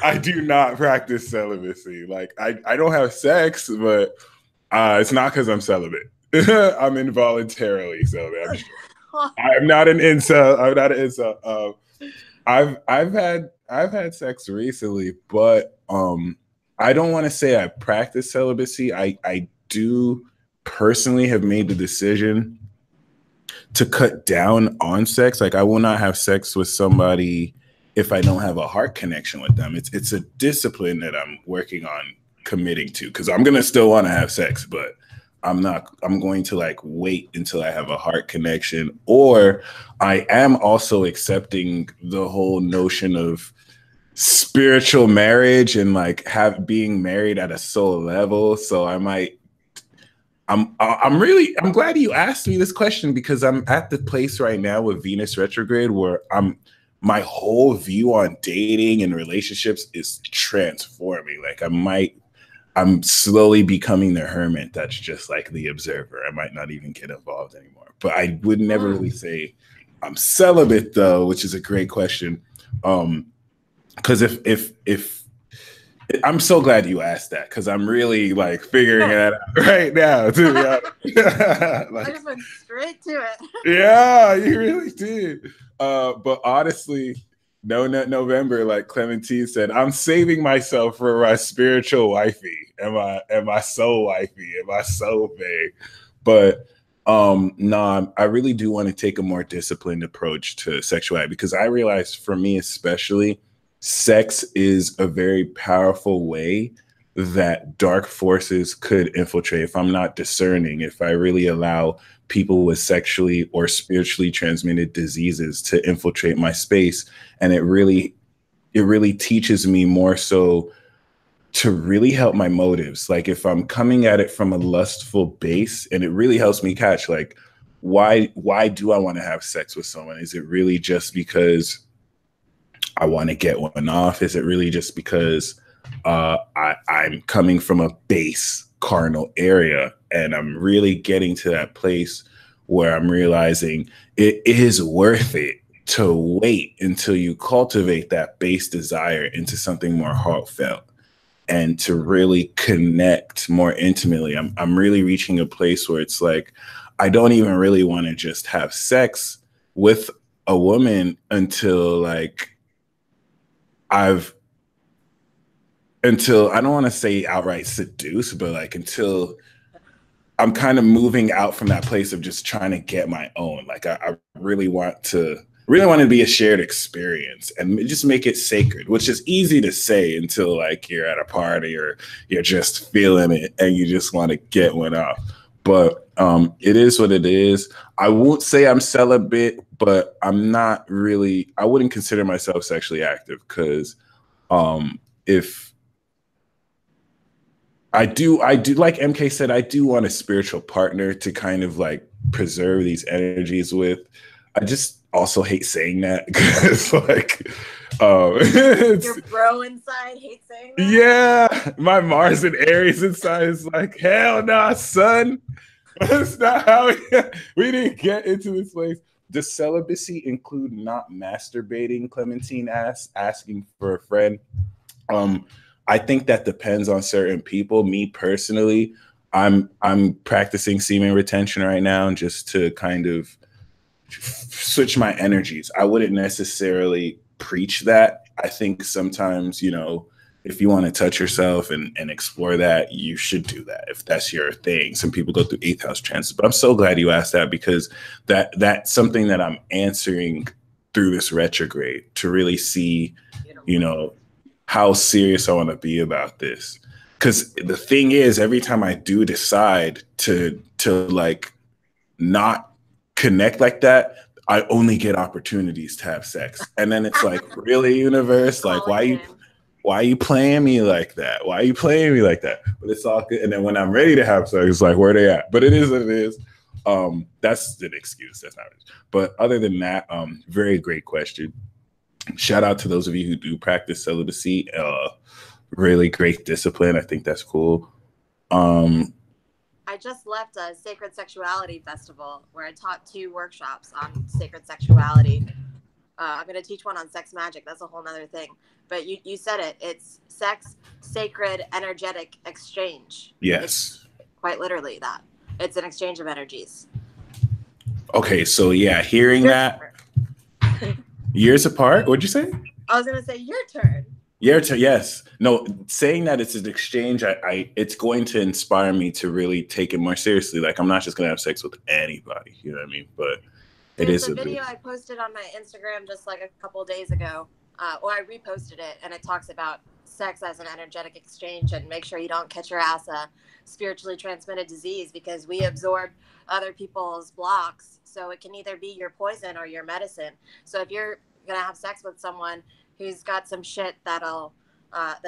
I do not practice celibacy. Like I don't have sex, but it's not because I'm celibate. I'm involuntarily celibate. I'm not an incel. I'm not an incel. I've had sex recently, but I don't want to say I practice celibacy. I do personally have made the decision to cut down on sex. Like I will not have sex with somebody if I don't have a heart connection with them. It's a discipline that I'm working on committing to, because I'm gonna still want to have sex, but I'm going to like wait until I have a heart connection. Or I am also accepting the whole notion of spiritual marriage and like being married at a soul level. So I'm glad you asked me this question, because I'm at the place right now with Venus retrograde where my whole view on dating and relationships is transforming. Like I'm slowly becoming the hermit that's just like the observer. I might not even get involved anymore. But I would never really say I'm celibate though, which is a great question. Because if I'm so glad you asked that, because I'm really like figuring it out right now, to be honest. Like, I just went straight to it. Yeah, you really did. But honestly, No Nut November, like Clementine said, I'm saving myself for my spiritual wifey and my soul wifey and my soul bae. But no, I really do want to take a more disciplined approach to sexuality, because I realize for me especially, sex is a very powerful way that dark forces could infiltrate if I'm not discerning, if I really allow people with sexually or spiritually transmitted diseases to infiltrate my space. And it really teaches me more so to really help my motives. Like if I'm coming at it from a lustful base, and it really helps me catch like, why do I want to have sex with someone? Is it really just because I want to get one off? Is it really just because I'm coming from a base carnal area, and I'm really getting to that place where I'm realizing it is worth it to wait until you cultivate that base desire into something more heartfelt and to really connect more intimately. I'm really reaching a place where it's like, I don't even really want to just have sex with a woman until like I've until I don't want to say outright seduce, but like until I'm kind of moving out from that place of just trying to get my own. Like I really want to be a shared experience and just make it sacred, which is easy to say until like you're at a party or you're just feeling it and you just want to get one off. But it is what it is. I won't say I'm celibate, but I'm not really, I wouldn't consider myself sexually active because if I do like MK said, I do want a spiritual partner to kind of like preserve these energies with. I just also hate saying that because like your bro inside hates saying that. Yeah, my Mars and Aries inside is like, hell nah, son. That's not how we didn't get into this place. Does celibacy include not masturbating? Clementine asks, asking for a friend. I think that depends on certain people. Me personally, I'm practicing semen retention right now just to kind of switch my energies. I wouldn't necessarily preach that. I think sometimes, you know, if you want to touch yourself and explore that, you should do that if that's your thing. Some people go through 8th house transits, but I'm so glad you asked that because that's something that I'm answering through this retrograde to really see, you know, how serious I want to be about this. Because the thing is, every time I do decide to like not connect like that, I only get opportunities to have sex. And then it's like, really, universe? Like, why are you playing me like that? Why are you playing me like that? But it's all good. And then when I'm ready to have sex, it's like, where they at? But it is what it is. That's an excuse. That's not it. But other than that, very great question. Shout out to those of you who do practice celibacy. Really great discipline. I think that's cool. I just left a Sacred Sexuality Festival where I taught 2 workshops on sacred sexuality. I'm going to teach one on sex magic. That's a whole nother thing. But you said it. It's sex, sacred, energetic exchange. Yes. It's quite literally that. It's an exchange of energies. Okay, so yeah, hearing that. Years apart? What'd you say? I was going to say your turn. Your turn, yes. No, saying that it's an exchange, it's going to inspire me to really take it more seriously. Like, I'm not just going to have sex with anybody, you know what I mean? But There's a video I posted on my Instagram just like a couple of days ago. Or I reposted it, and it talks about sex as an energetic exchange, and make sure you don't catch your ass a spiritually transmitted disease because we absorb other people's blocks. So it can either be your poison or your medicine. So if you're going to have sex with someone who's got some shit that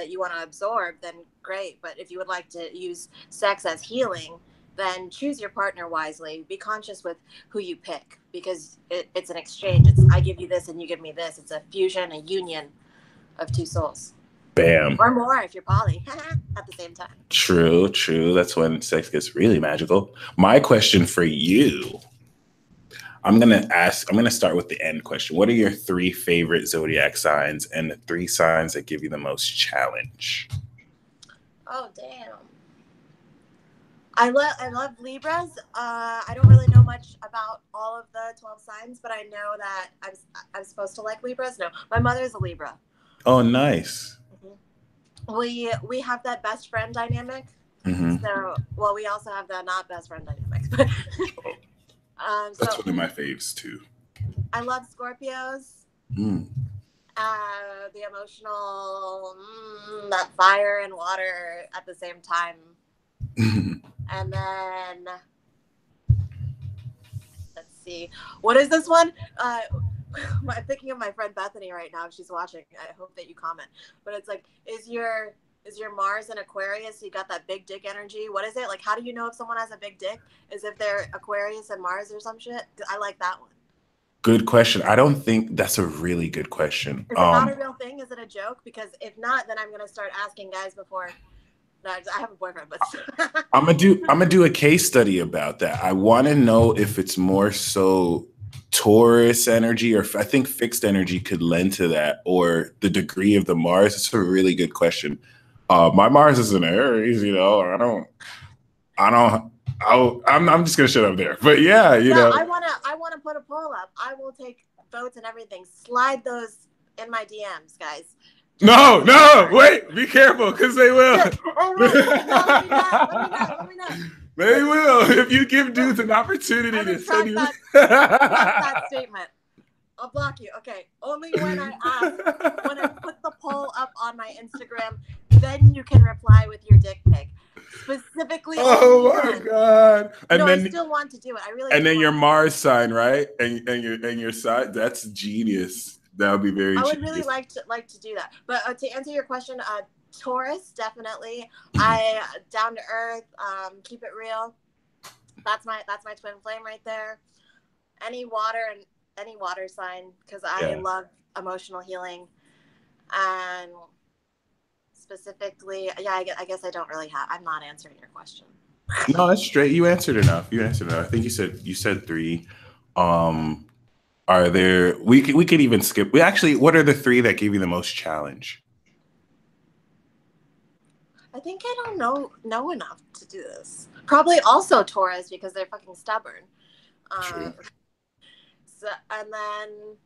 you want to absorb, then great. But if you would like to use sex as healing, then choose your partner wisely. Be conscious with who you pick because it's an exchange. It's I give you this and you give me this. It's a fusion, a union of 2 souls. Bam. Or more if you're poly at the same time. True. That's when sex gets really magical. My question for you, I'm going to start with the end question. What are your 3 favorite zodiac signs and the 3 signs that give you the most challenge? Oh, damn. I love Libras. I don't really know much about all of the 12 signs, but I know that I'm supposed to like Libras. No, my mother's a Libra. Oh, nice. Mm-hmm. We have that best friend dynamic. Mm-hmm. So, well, we also have the not best friend dynamic. But that's one of my faves too. I love Scorpios. The emotional, that fire and water at the same time. And then, let's see. What is this one? I'm thinking of my friend Bethany right now. If she's watching, I hope that you comment. But it's like, is your Mars in Aquarius? You got that big dick energy. What is it? Like, how do you know if someone has a big dick? Is if they're Aquarius and Mars or some shit? I like that one. Good question. I don't think that's a really good question. Is it not a real thing? Is it a joke? Because if not, then I'm going to start asking guys before. No, I have a boyfriend, but I'm gonna do a case study about that. I want to know if it's more so Taurus energy, or I think fixed energy could lend to that, or the degree of the Mars. It's a really good question. My Mars is in Aries, you know. I'm just gonna shut up there. But yeah, you know. I wanna put a poll up. I will take votes and everything. Slide those in my DMs, guys. No, wait, be careful, because they will. Oh, wait. No, let me not. They will, if you give dudes an opportunity to send you. that statement. I'll block you. Okay. Only when I put the poll up on my Instagram, then you can reply with your dick pic. Specifically. Oh my God. And then I still want to do it. I really. And then your Mars sign, right? And your sign. That's genius. That would be very. I would really like to do that. But to answer your question, Taurus, definitely. I down to earth, keep it real. That's my twin flame right there. Any water sign, because I love emotional healing, and specifically, I guess I don't really have. I'm not answering your question. No, that's straight. You answered enough. I think you said 3. Are there? We could even skip. What are the 3 that gave you the most challenge? I think I don't know enough to do this. Probably also Taurus, because they're fucking stubborn. True. So, and then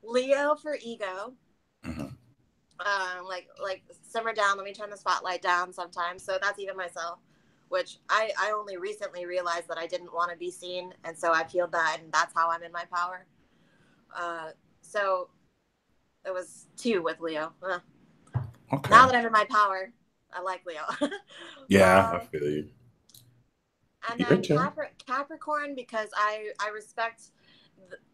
Leo for ego. Like simmer down. Let me turn the spotlight down sometimes. So that's even myself, which I only recently realized that I didn't want to be seen, and so I feel that, and that's how I'm in my power. So it was 2 with Leo. Okay. Now that I'm in my power, I like Leo. Yeah, I feel you. And then Capricorn, because I respect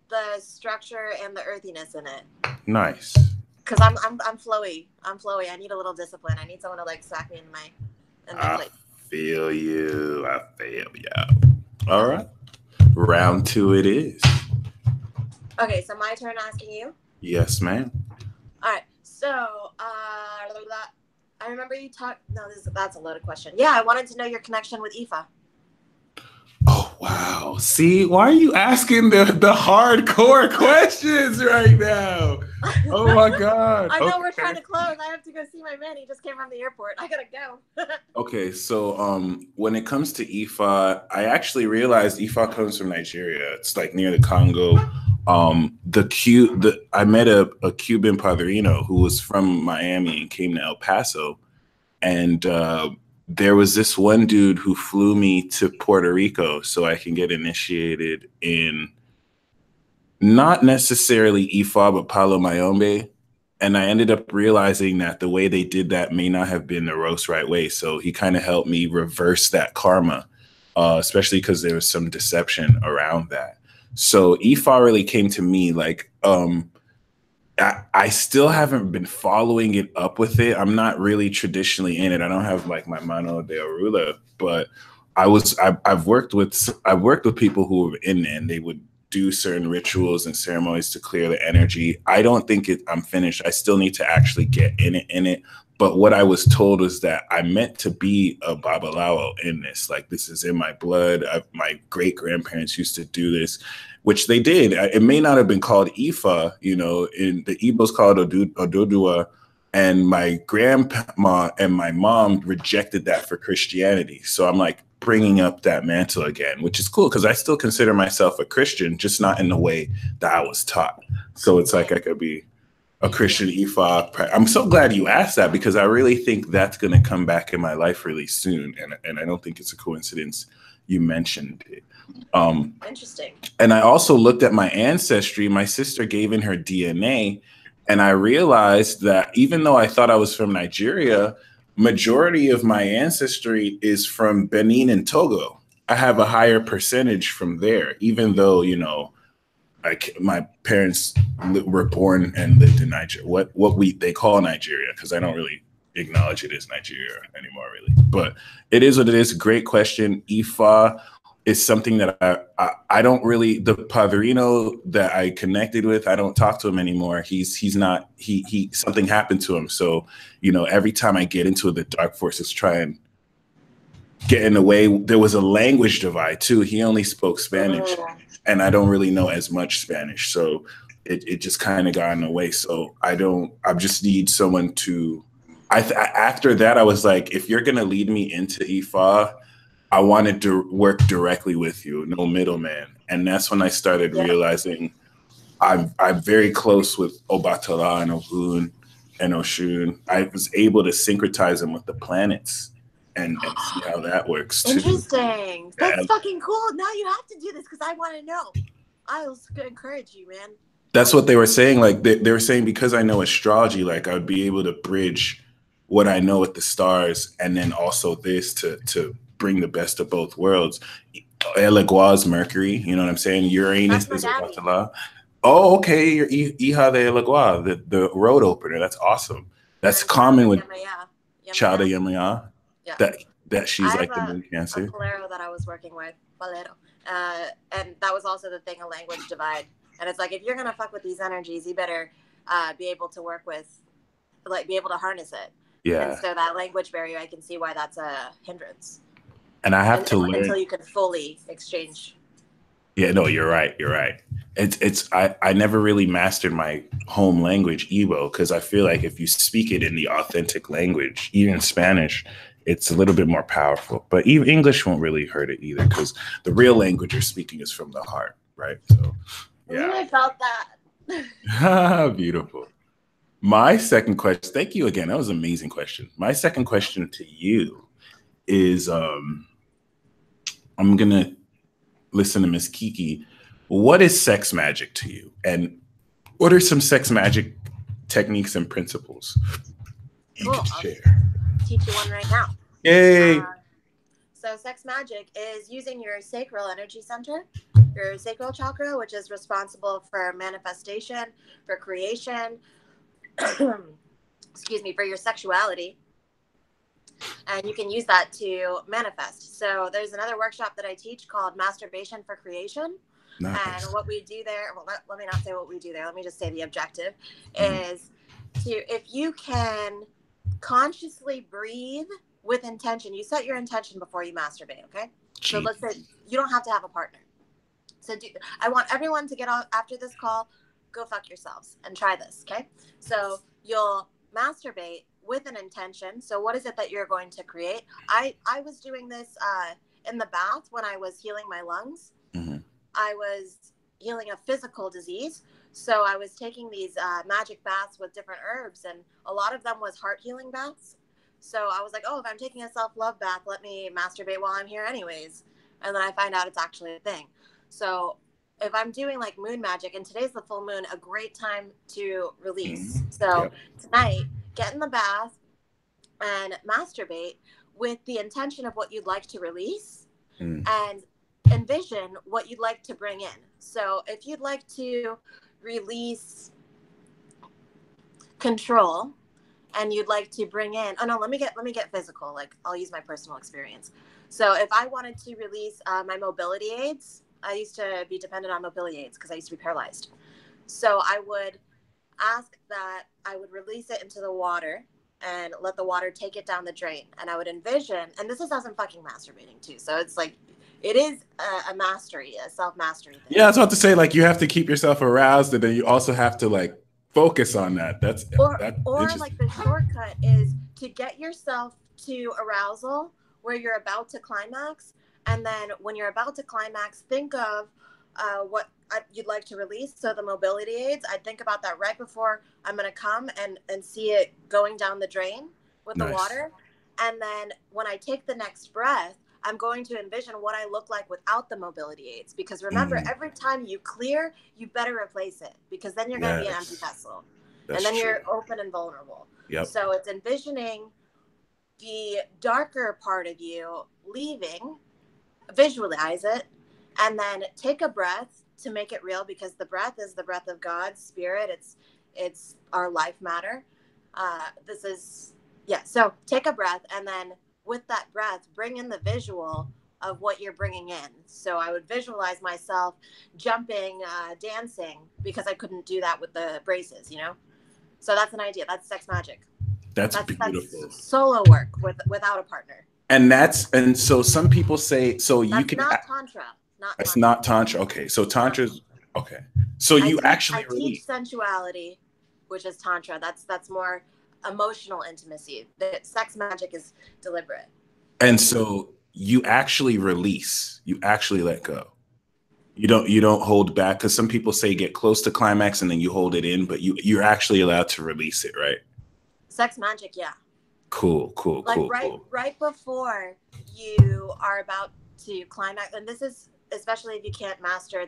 the structure and the earthiness in it. Nice. Because I'm flowy. I need a little discipline. I need someone to like smack me in my plate. I feel you. All right. Round 2 it is. Okay, so my turn asking you? Yes, ma'am. All right. So, I remember you talked. No, that's a loaded question. Yeah, I wanted to know your connection with Aoife. Oh, wow. See, why are you asking the hardcore questions right now? Oh, my God. I know we're trying to close. I have to go see my man. He just came from the airport. I got to go. Okay, so when it comes to Aoife, I actually realized Aoife comes from Nigeria. It's like near the Congo. I met a Cuban padrino who was from Miami and came to El Paso. And there was this one dude who flew me to Puerto Rico so I can get initiated in not necessarily Ifa, but Palo Mayombe. And I ended up realizing that the way they did that may not have been the most right way. So he kind of helped me reverse that karma, especially because there was some deception around that. So Ifa really came to me like, I still haven't been following it up with it. I'm not really traditionally in it. I don't have like my mano de orula, but I've worked with people who were in it, and they would do certain rituals and ceremonies to clear the energy. I don't think I'm finished. I still need to actually get in it. But what I was told was that I'm meant to be a Babalawo in this. Like, this is in my blood. My great grandparents used to do this, which they did. It may not have been called Ifa, in the Igbo's called Ododua, and my grandma and my mom rejected that for Christianity. So I'm like bringing up that mantle again, which is cool because I still consider myself a Christian, just not in the way that I was taught. So it's like I could be a Christian Ifa. I'm so glad you asked that because I really think that's going to come back in my life really soon. And I don't think it's a coincidence you mentioned it. Interesting. And I also looked at my ancestry. My sister gave in her DNA, and I realized that even though I thought I was from Nigeria, majority of my ancestry is from Benin and Togo. I have a higher percentage from there, even though, my parents were born and lived in Nigeria. They call Nigeria, because I don't really acknowledge it as Nigeria anymore, really. But it is what it is. Great question. Ifa is something that I don't really, the padrino that I connected with, I don't talk to him anymore. He's not, something happened to him. So, every time I get into it, the dark forces try and get in the way. There was a language divide too. He only spoke Spanish, and I don't really know as much Spanish. So it just kind of got in the way. So I just need someone to, after that, I was like, if you're going to lead me into Ifa, I wanted to work directly with you, no middleman. And that's when I started realizing I'm very close with Obatala and Ogun. and Oshun, I was able to syncretize them with the planets and see how that works too. Interesting. That's fucking cool. Now you have to do this because I want to know. I will encourage you, man. That's what they were saying. Like they were saying, because I know astrology, like I would be able to bridge what I know with the stars, and then also this to bring the best of both worlds. Elegua's Mercury, you know what I'm saying? Uranus is about to law. Oh, okay. You're Hija de Elegua, the road opener. That's awesome. That's common with Child of Yamaya. Yeah. That she's like the moon Cancer. A Polero that I was working with, Polero. And that was also the thing, a language divide. And it's like, if you're gonna fuck with these energies, you better be able to work with, like, be able to harness it. Yeah. And so that language barrier, I can see why that's a hindrance. And I have to learn until you can fully exchange. Yeah, no, you're right. You're right. I never really mastered my home language, Igbo, because I feel like if you speak it in the authentic language, even Spanish, it's a little bit more powerful. But even English won't really hurt it either, because the real language you're speaking is from the heart, right? So, yeah. I felt that. Beautiful. My second question, thank you again. That was an amazing question. My second question to you is, I'm going to listen to Miss Kiki. What is sex magic to you? And what are some sex magic techniques and principles you cool. can share? I'll teach you one right now. Yay! So sex magic is using your sacral energy center, your sacral chakra, which is responsible for manifestation, for creation, excuse me, for your sexuality. And you can use that to manifest. So there's another workshop that I teach called Masturbation for Creation. Nice. And what we do there, well, let me not say what we do there. Let me just say the objective is if you can consciously breathe with intention, you set your intention before you masturbate, okay? Jeez. So let's say you don't have to have a partner. So I want everyone to get on after this call, go fuck yourselves and try this, okay? So you'll masturbate with an intention. So what is it that you're going to create? I was doing this in the bath when I was healing my lungs. Mm-hmm. I was healing a physical disease. So I was taking these magic baths with different herbs, and a lot of them was heart healing baths. So I was like, oh, if I'm taking a self-love bath, let me masturbate while I'm here anyways. And then I find out it's actually a thing. So if I'm doing like moon magic, and today's the full moon, a great time to release. So tonight, get in the bath and masturbate with the intention of what you'd like to release and envision what you'd like to bring in. So if you'd like to release control and you'd like to bring in, oh no, let me get physical. Like, I'll use my personal experience. So if I wanted to release my mobility aids, I used to be dependent on mobility aids because I used to be paralyzed. So I would ask that I would release it into the water and let the water take it down the drain. And I would envision, and this is as I'm fucking masturbating too. So it's like, it is a mastery, a self-mastery thing. Yeah, I was about to say, like, you have to keep yourself aroused, and then you also have to, like, focus on that. That's like the shortcut is to get yourself to arousal where you're about to climax. And then when you're about to climax, think of what you'd like to release. So the mobility aids, I'd think about that right before I'm going to come and see it going down the drain with the water. And then when I take the next breath, I'm going to envision what I look like without the mobility aids. Because remember, every time you clear, you better replace it. Because then you're going to be an empty vessel. And then you're open and vulnerable. Yep. So it's envisioning the darker part of you leaving, visualize it, and then take a breath to make it real, because the breath is the breath of God, spirit. It's our life matter. So take a breath, and then with that breath, bring in the visual of what you're bringing in. So I would visualize myself jumping, dancing, because I couldn't do that with the braces, you know? So that's an idea. That's sex magic. That's beautiful. That's solo work without a partner. And so some people say, so that's you can. Not tantra. That's not tantra. Okay. So tantra's okay. So I teach sensuality, which is tantra. That's more emotional intimacy. The sex magic is deliberate. And so you actually release. You actually let go. You don't hold back, because some people say get close to climax and then you hold it in, but you're actually allowed to release it, right? Sex magic, yeah. Cool. Like right before you are about to climax, and this is especially if you can't master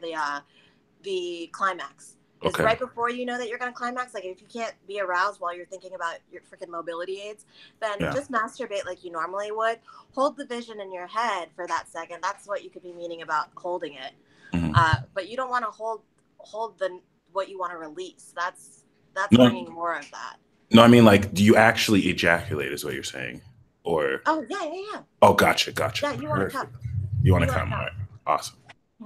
the climax. Is right before you know that you're going to climax. Like if you can't be aroused while you're thinking about your freaking mobility aids, then just masturbate like you normally would. Hold the vision in your head for that second. That's what you could be meaning about holding it. But you don't want to hold what you want to release. That's bringing more of that. No, I mean, like, do you actually ejaculate is what you're saying? Or yeah. Oh, gotcha. Yeah, you want to come. You want to come, all right. Awesome.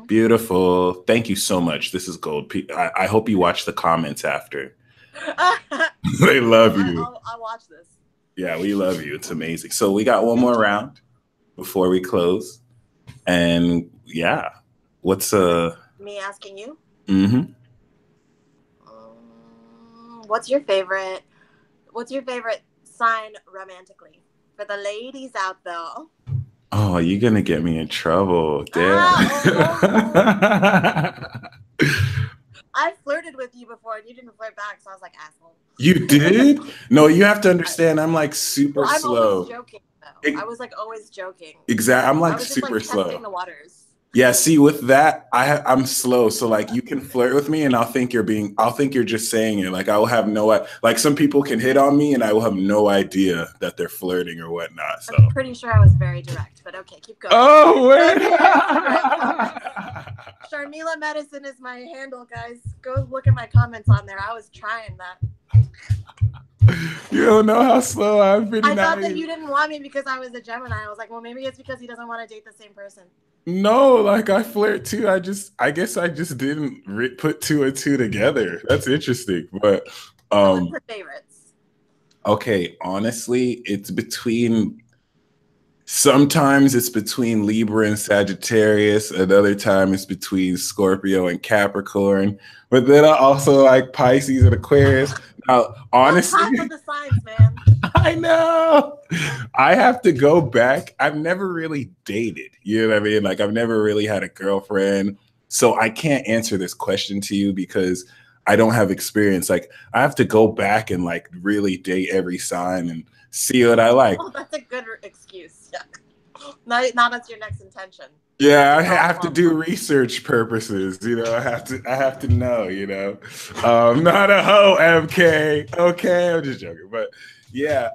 Beautiful. Thank you so much. This is gold. I hope you watch the comments after. They love you. I'll watch this. Yeah, we love you. It's amazing. So we got one more round before we close. And yeah, what's me asking you? Mm-hmm. What's your favorite sign romantically? For the ladies out there. Oh, you're gonna get me in trouble. Damn. I flirted with you before and you didn't flirt back, so I was like, asshole. You did? No, you have to understand, I'm like super slow. I'm always joking though. I was like always joking. Exactly. I'm like super slow. Testing the waters. Yeah, see, with that, I'm slow. So like you can flirt with me and I'll think you're just saying it. Like I will have like some people can hit on me and I will have no idea that they're flirting or whatnot. So I'm pretty sure I was very direct, but okay, keep going. Oh, wait. Sharmila Medicine is my handle, guys. Go look at my comments on there. I was trying that. You don't know how slow I've been. I thought that you didn't want me because I was a Gemini. I was like, well, maybe it's because he doesn't want to date the same person. No, like I flirt too. I guess I just didn't put two and two together. That's interesting. But what's your favorites? Okay, honestly, sometimes it's between Libra and Sagittarius. Another time it's between Scorpio and Capricorn. But then I also like Pisces and Aquarius. Now, honestly, half of the signs, man. I know. I have to go back. I've never really dated. You know what I mean? Like I've never really had a girlfriend. So I can't answer this question to you because I don't have experience. Like I have to go back and like really date every sign and see what I like. Oh, that's a good excuse. Yeah. Not as your next intention. Yeah, I have to do research purposes. You know, I have to know. You know, not a hoe, MK. Okay, I'm just joking, but yeah.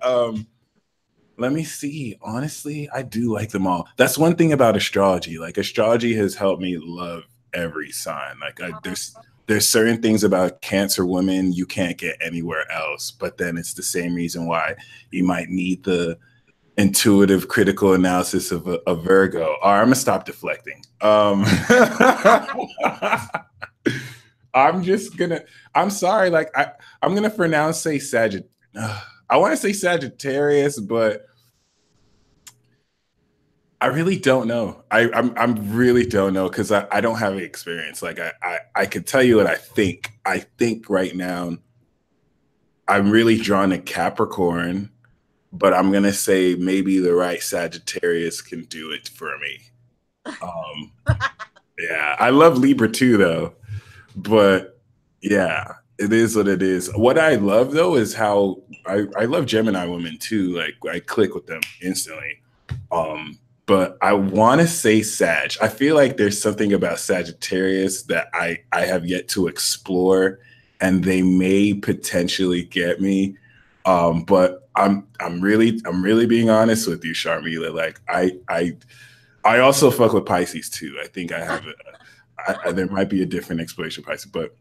Let me see. Honestly, I do like them all. That's one thing about astrology. Like astrology has helped me love every sign. Like there's certain things about Cancer women you can't get anywhere else. But then it's the same reason why you might need the intuitive critical analysis of a Virgo. All right, I'm gonna stop deflecting. I'm sorry, like I'm gonna for now say I want to say Sagittarius, but I really don't know. I really don't know because I don't have any experience. Like I could tell you what I think. I think right now I'm really drawn to Capricorn, but I'm gonna say maybe the right Sagittarius can do it for me. Yeah, I love Libra too, though. But yeah, it is what it is. What I love though is how I love Gemini women too. Like I click with them instantly. But I want to say Sag. I feel like there's something about Sagittarius that I have yet to explore, and they may potentially get me. But I'm really being honest with you, Sharmila. Like I also fuck with Pisces too. I think I have there might be a different explanation of Pisces, but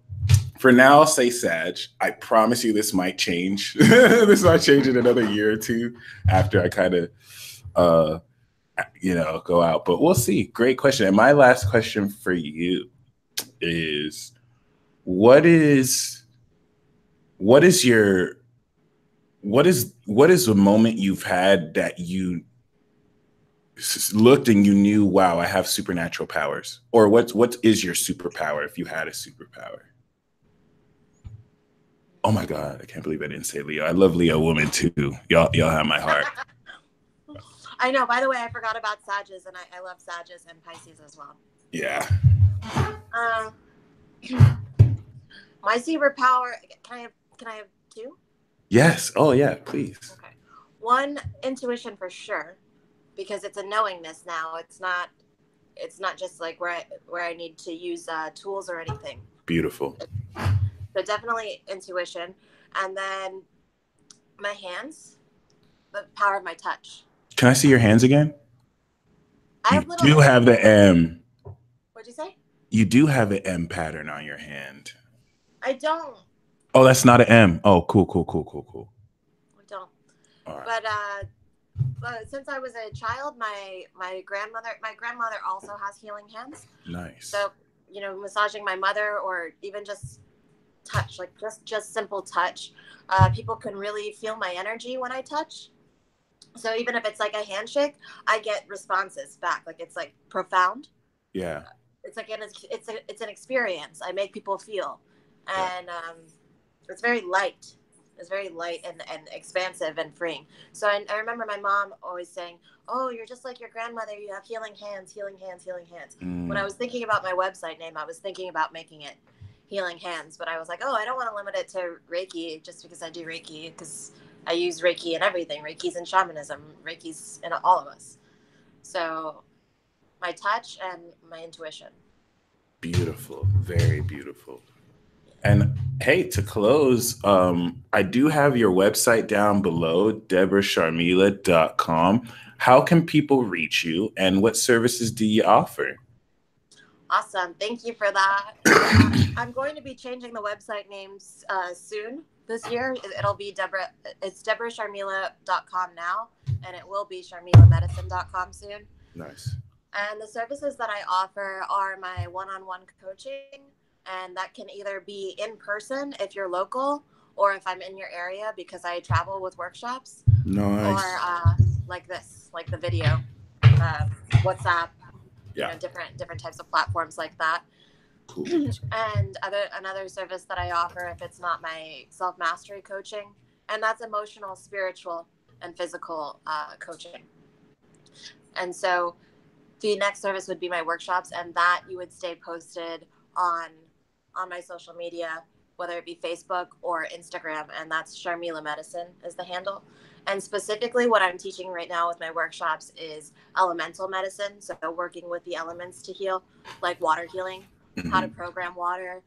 for now I'll say Sag. I promise you this might change. This might change in another year or two after I kind of go out, but we'll see. Great question. And my last question for you is what is the moment you've had that you looked and you knew, wow, I have supernatural powers? Or what is your superpower if you had a superpower? Oh my God, I can't believe I didn't say Leo. I love Leo women too. Y'all have my heart. I know. By the way, I forgot about Sages, and I love Sages and Pisces as well. Yeah. My superpower. Can I have two? Yes. Oh, yeah, please. Okay. One, intuition for sure, because it's a knowingness now. It's not just like where I need to use tools or anything. Beautiful. So definitely intuition. And then my hands, the power of my touch. Can I see your hands again? I You do have the M. What'd you say? You do have an M pattern on your hand. I don't. Oh, that's not an M. Oh, cool. I don't. All right. But since I was a child, my grandmother also has healing hands. Nice. So, massaging my mother, or even just touch, like just simple touch. People can really feel my energy when I touch. So even if it's like a handshake, I get responses back. Like it's like profound. Yeah. It's like it's an experience. I make people feel, and it's very light. It's very light and expansive and freeing. So I remember my mom always saying, "Oh, you're just like your grandmother. You have healing hands, healing hands, healing hands." When I was thinking about my website name, I was thinking about making it Healing Hands, but I was like, "Oh, I don't want to limit it to Reiki just because I do Reiki, because I use Reiki in everything. Reiki's in shamanism. Reiki's in all of us." So my touch and my intuition. Beautiful. Very beautiful. And hey, to close, I do have your website down below, deborahsharmila.com. How can people reach you, and what services do you offer? Awesome. Thank you for that. I'm going to be changing the website names soon this year. It'll be it's deborahsharmila.com now, and it will be sharmilamedicine.com soon. Nice. And the services that I offer are my one-on-one coaching, and that can either be in person if you're local, or if I'm in your area, because I travel with workshops. Nice. Or like this, like the video, WhatsApp, different types of platforms like that. Cool. And another service that I offer, if it's not my self-mastery coaching, and that's emotional, spiritual, and physical coaching. And so the next service would be my workshops, and that you would stay posted on my social media, whether it be Facebook or Instagram, and that's Sharmila Medicine is the handle. And specifically what I'm teaching right now with my workshops is elemental medicine, so working with the elements to heal, like water healing, how to program water,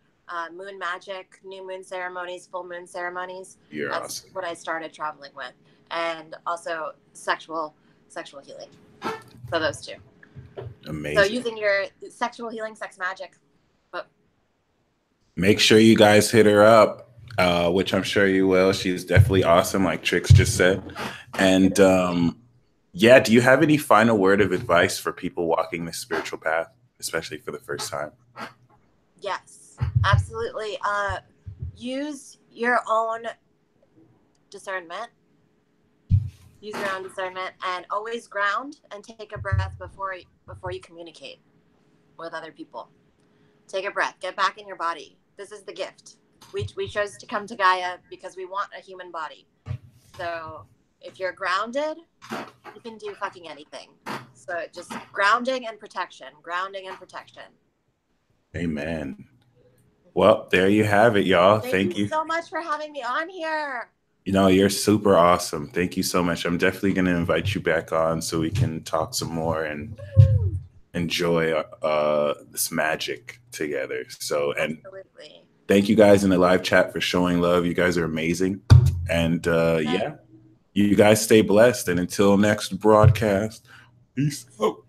moon magic, new moon ceremonies, full moon ceremonies. That's awesome. What I started traveling with. And also sexual healing. So those two. Amazing. So using your sexual healing, sex magic. But make sure you guys hit her up, which I'm sure you will. She's definitely awesome, like Trix just said. And do you have any final word of advice for people walking this spiritual path, especially for the first time? Yes, absolutely. Use your own discernment. Use your own discernment, and always ground and take a breath before you communicate with other people. Take a breath. Get back in your body. This is the gift. We chose to come to Gaia because we want a human body. So if you're grounded, you can do fucking anything. So just grounding and protection. Amen. Well, there you have it, y'all. Thank you so much for having me on here. You're super awesome. Thank you so much. I'm definitely going to invite you back on so we can talk some more and enjoy this magic together. So, and absolutely. Thank you guys in the live chat for showing love. You guys are amazing. And you guys stay blessed. And until next broadcast, peace out.